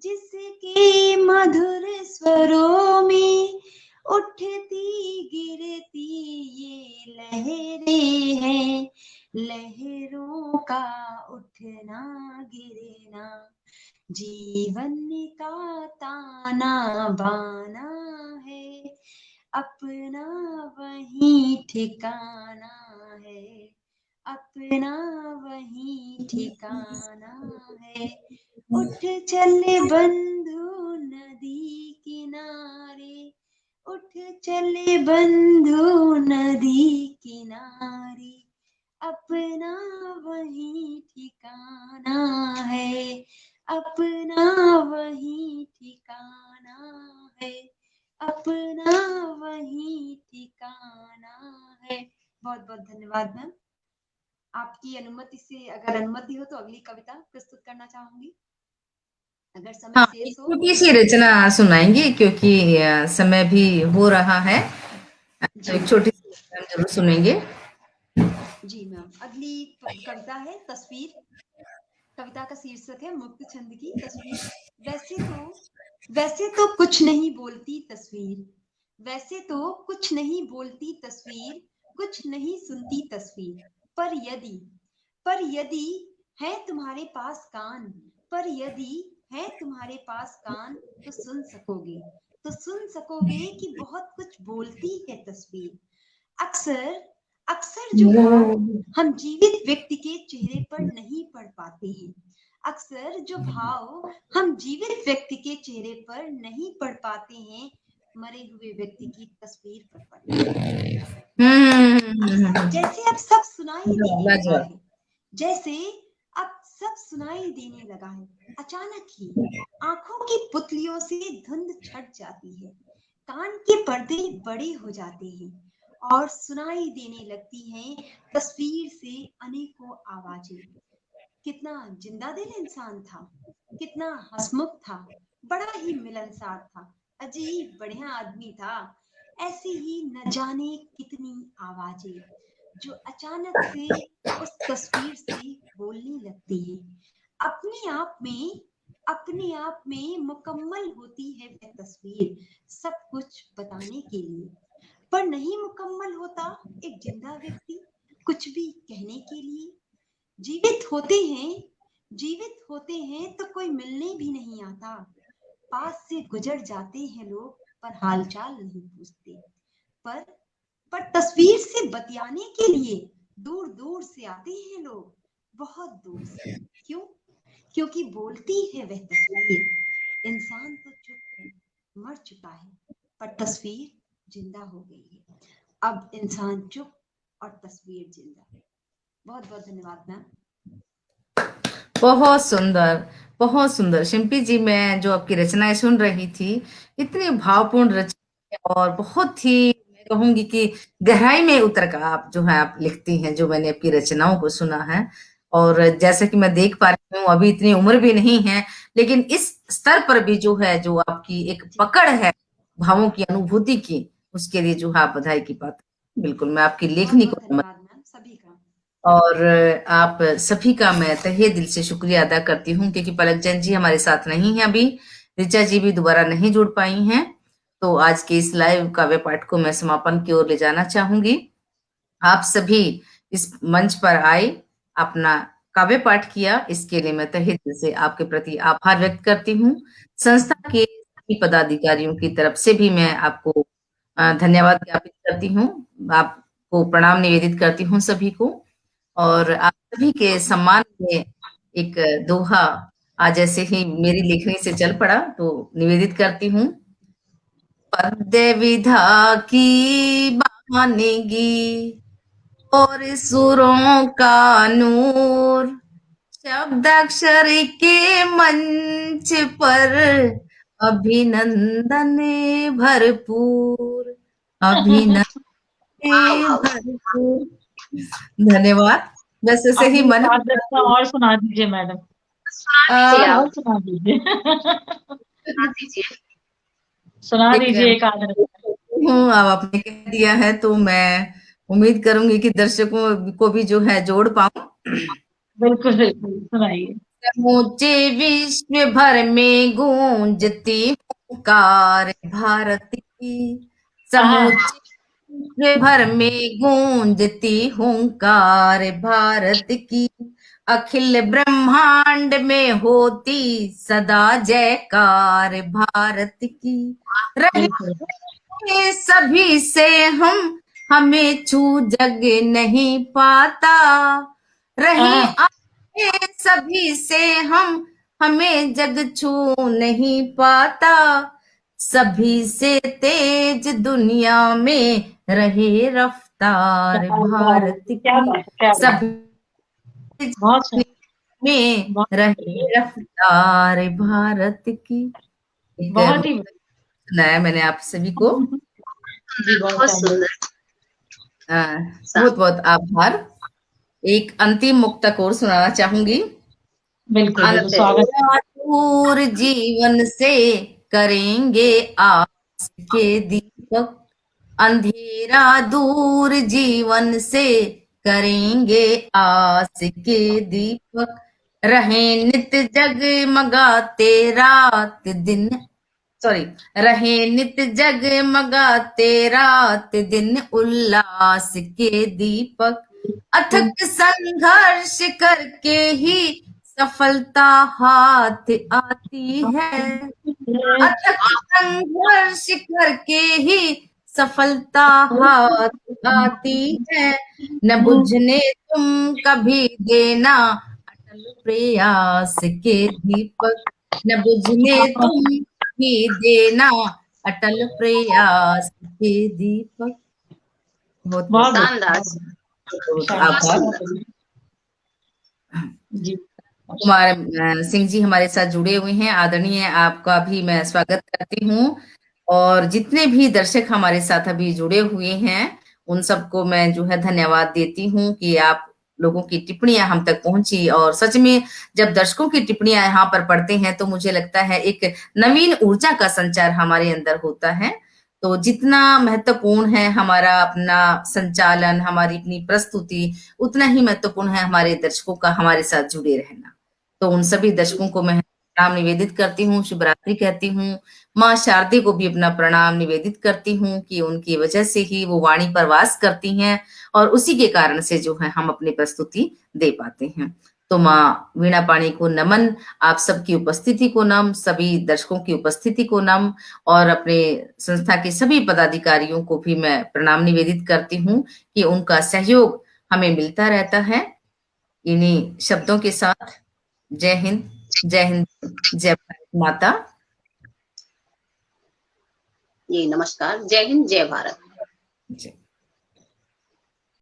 जिसके मधुर स्वरों में उठती गिरती ये लहरें हैं, लहरों का उठना गिरना जीवन का ताना बाना है, अपना वही ठिकाना है, अपना वही ठिकाना है। उठ चल बंधु नदी किनारे, उठ चल बंधु नदी किनारे, अपना वही ठिकाना है, अपना वही ठिकाना है, अपना वही ठिकाना है। बहुत बहुत धन्यवाद मैम। आपकी अनुमति से, अगर अनुमति हो तो अगली कविता प्रस्तुत करना चाहूंगी, अगर समय हाँ, शेष एक हो। छोटी सी रचना सुनाएंगे क्योंकि समय भी हो रहा है, तो एक छोटी सी रचना हम जरूर सुनेंगे। जी मैम, अगली कविता है तस्वीर। कविता का शीर्षक है मुक्त छंद की तस्वीर। वैसे तो कुछ नहीं बोलती तस्वीर, वैसे तो कुछ नहीं बोलती तस्वीर, कुछ नहीं सुनती तस्वीर, पर यदि है तुम्हारे पास कान, पर यदि है तुम्हारे पास कान, तो सुन सकोगे, तो सुन सकोगे कि बहुत कुछ बोलती है तस्वीर। अक्सर अक्सर जो भाव हम जीवित व्यक्ति के चेहरे पर नहीं पढ़ पाते हैं, अक्सर जो भाव हम जीवित व्यक्ति के चेहरे पर नहीं पढ़ पाते हैं, मरे हुए व्यक्ति की तस्वीर पर पढ़ते हैं। जैसे अब सब सुनाई देने लगा है, जैसे अब सब सुनाई देने लगा है, अचानक ही आंखों की पुतलियों से धुंध छट जाती है, कान के पर्दे बड़े हो जाते हैं और सुनाई देने लगती हैं तस्वीर से अनेकों आवाजें। कितना जिंदा दिल इंसान था, कितना हंसमुख था, बड़ा ही मिलनसार था, अजीब बढ़िया आदमी था। ऐसी ही न जाने कितनी आवाजें जो अचानक से उस तस्वीर से बोलने लगती है। अपने आप में मुकम्मल होती है वह तस्वीर सब कुछ बताने के लिए, पर नहीं मुकम्मल होता एक जिंदा व्यक्ति कुछ भी कहने के लिए। जीवित होते हैं तो कोई मिलने भी नहीं आता, पास से गुजर जाते हैं लोग पर हालचाल नहीं पूछते, पर तस्वीर से बतियाने के लिए दूर दूर से आते हैं लोग, बहुत दूर से। क्यों? क्योंकि बोलती है वह तस्वीर। इंसान तो चुप है, मर चुका है, पर तस्वीर जिंदा हो गई है। अब इंसान चुप और तस्वीर जिंदा। बहुत बहुत धन्यवाद मैम। बहुत सुंदर शिल्पी जी। मैं जो आपकी रचनाएं सुन रही थी, इतनी भावपूर्ण रचना और बहुत ही, मैं कहूंगी कि गहराई में उतर कर आप जो है आप लिखती हैं, जो मैंने आपकी रचनाओं को सुना है। और जैसे कि मैं देख पा रही हूँ, अभी इतनी उम्र भी नहीं है, लेकिन इस स्तर पर भी जो है, जो आपकी एक पकड़ है भावों की, अनुभूति की, उसके लिए जो है आप बधाई की बात। बिल्कुल, मैं आपकी लेखनी को धन्यवाद मैम सभी का। और आप सभी का मैं तहे दिल से शुक्रिया अदा करती हूँ, क्योंकि पलकजन जी हमारे साथ नहीं है अभी, ऋचा जी भी दोबारा नहीं जुड़ पाई हैं। तो आज के इस लाइव काव्य पाठ को मैं समापन की ओर ले जाना चाहूंगी। आप सभी इस मंच पर आए, अपना काव्य पाठ किया, इसके लिए मैं तहे दिल से आपके प्रति आभार व्यक्त करती हूँ। संस्था के सभी पदाधिकारियों की तरफ से भी मैं आपको धन्यवाद ज्ञापित करती हूँ, आपको प्रणाम निवेदित करती हूँ सभी को। और आप सभी के सम्मान में एक दोहा आज जैसे ही मेरी लेखनी से चल पड़ा, तो निवेदित करती हूँ। पद्य विधा की बानेगी और सुरों का नूर, शब्दाक्षर के मंच पर अभिनंदन भरपूर, अभिनंदन भरपूर। धन्यवाद। बस ऐसे ही अपनी मन एकाग्रता और सुना दीजिए मैडम, दीजिए आप, और सुना दीजिए। सुना दीजिए। सुना एक दीजिए एकाग्रता। हूँ, अब आपने कह दिया है तो मैं उम्मीद करूंगी कि दर्शकों को भी जो है जोड़ पाऊं। बिल्कुल बिल्कुल, सुनाइए। समूचे विश्व भर में गूंजती हुंकार भारत की, समूचे विश्व भर में गूंजती हुंकार भारत की, अखिल ब्रह्मांड में होती सदा जयकार भारत की। बिल्कुल। रहे सभी से हम, हमें छू जग नहीं पाता, रहे आगे सभी से हम, हमें जग छू नहीं पाता, सभी से तेज दुनिया में रहे रफ्तार भारत क्या की, बात है, क्या बात है। सभी बहुत सुंदर, में बहुत रहे बढ़िया। रफ्तार भारत की। एक बहुत ही सुनाया मैंने आप सभी को। जी, बहुत बहुत शानदार। सुंदर। बहुत बहुत आभार। एक अंतिम मुक्तक और सुनाना चाहूंगी। बिल्कुल बिल्कुल, स्वागत है। अंधेरा दूर जीवन से करेंगे आस के दीपक, अंधेरा दूर जीवन से करेंगे आस के दीपक, रहे नित जगमगाते रात दिन, सॉरी, रहे नित जगमगाते रात दिन उल्लास के दीपक, अथक संघर्ष करके ही सफलता हाथ आती है, अथक संघर्ष करके ही सफलता हाथ आती है, न बुझने तुम कभी देना अटल प्रयास के दीपक, न बुझने तुम भी देना अटल प्रयास के दीपक। बहुत बहुत बहुत शानदार, आभार। शानदार। जी, कुमार सिंह जी हमारे साथ जुड़े हुए हैं, आदरणीय, आपका भी मैं स्वागत करती हूँ। और जितने भी दर्शक हमारे साथ अभी जुड़े हुए हैं, उन सबको मैं जो है धन्यवाद देती हूँ कि आप लोगों की टिप्पणियां हम तक पहुंची। और सच में जब दर्शकों की टिप्पणियां यहाँ पर पढ़ते हैं तो मुझे लगता है एक नवीन ऊर्जा का संचार हमारे अंदर होता है। तो जितना महत्वपूर्ण है हमारा अपना संचालन, हमारी अपनी प्रस्तुति, उतना ही महत्वपूर्ण है हमारे दर्शकों का हमारे साथ जुड़े रहना। तो उन सभी दर्शकों को मैं प्रणाम निवेदित करती हूँ, शिवरात्रि कहती हूँ। माँ शारदे को भी अपना प्रणाम निवेदित करती हूँ कि उनकी वजह से ही वो वाणी पर वास करती हैं और उसी के कारण से जो है हम अपनी प्रस्तुति दे पाते हैं। तो माँ वीणा पाणी को नमन, आप सबकी उपस्थिति को नम, सभी दर्शकों की उपस्थिति को नम, और अपने संस्था के सभी पदाधिकारियों को भी मैं प्रणाम निवेदित करती हूँ कि उनका सहयोग हमें मिलता रहता है। इन्हीं शब्दों के साथ जय हिंद, जय हिंद, जय भारत माता। जी नमस्कार, जय हिंद, जय भारत। जय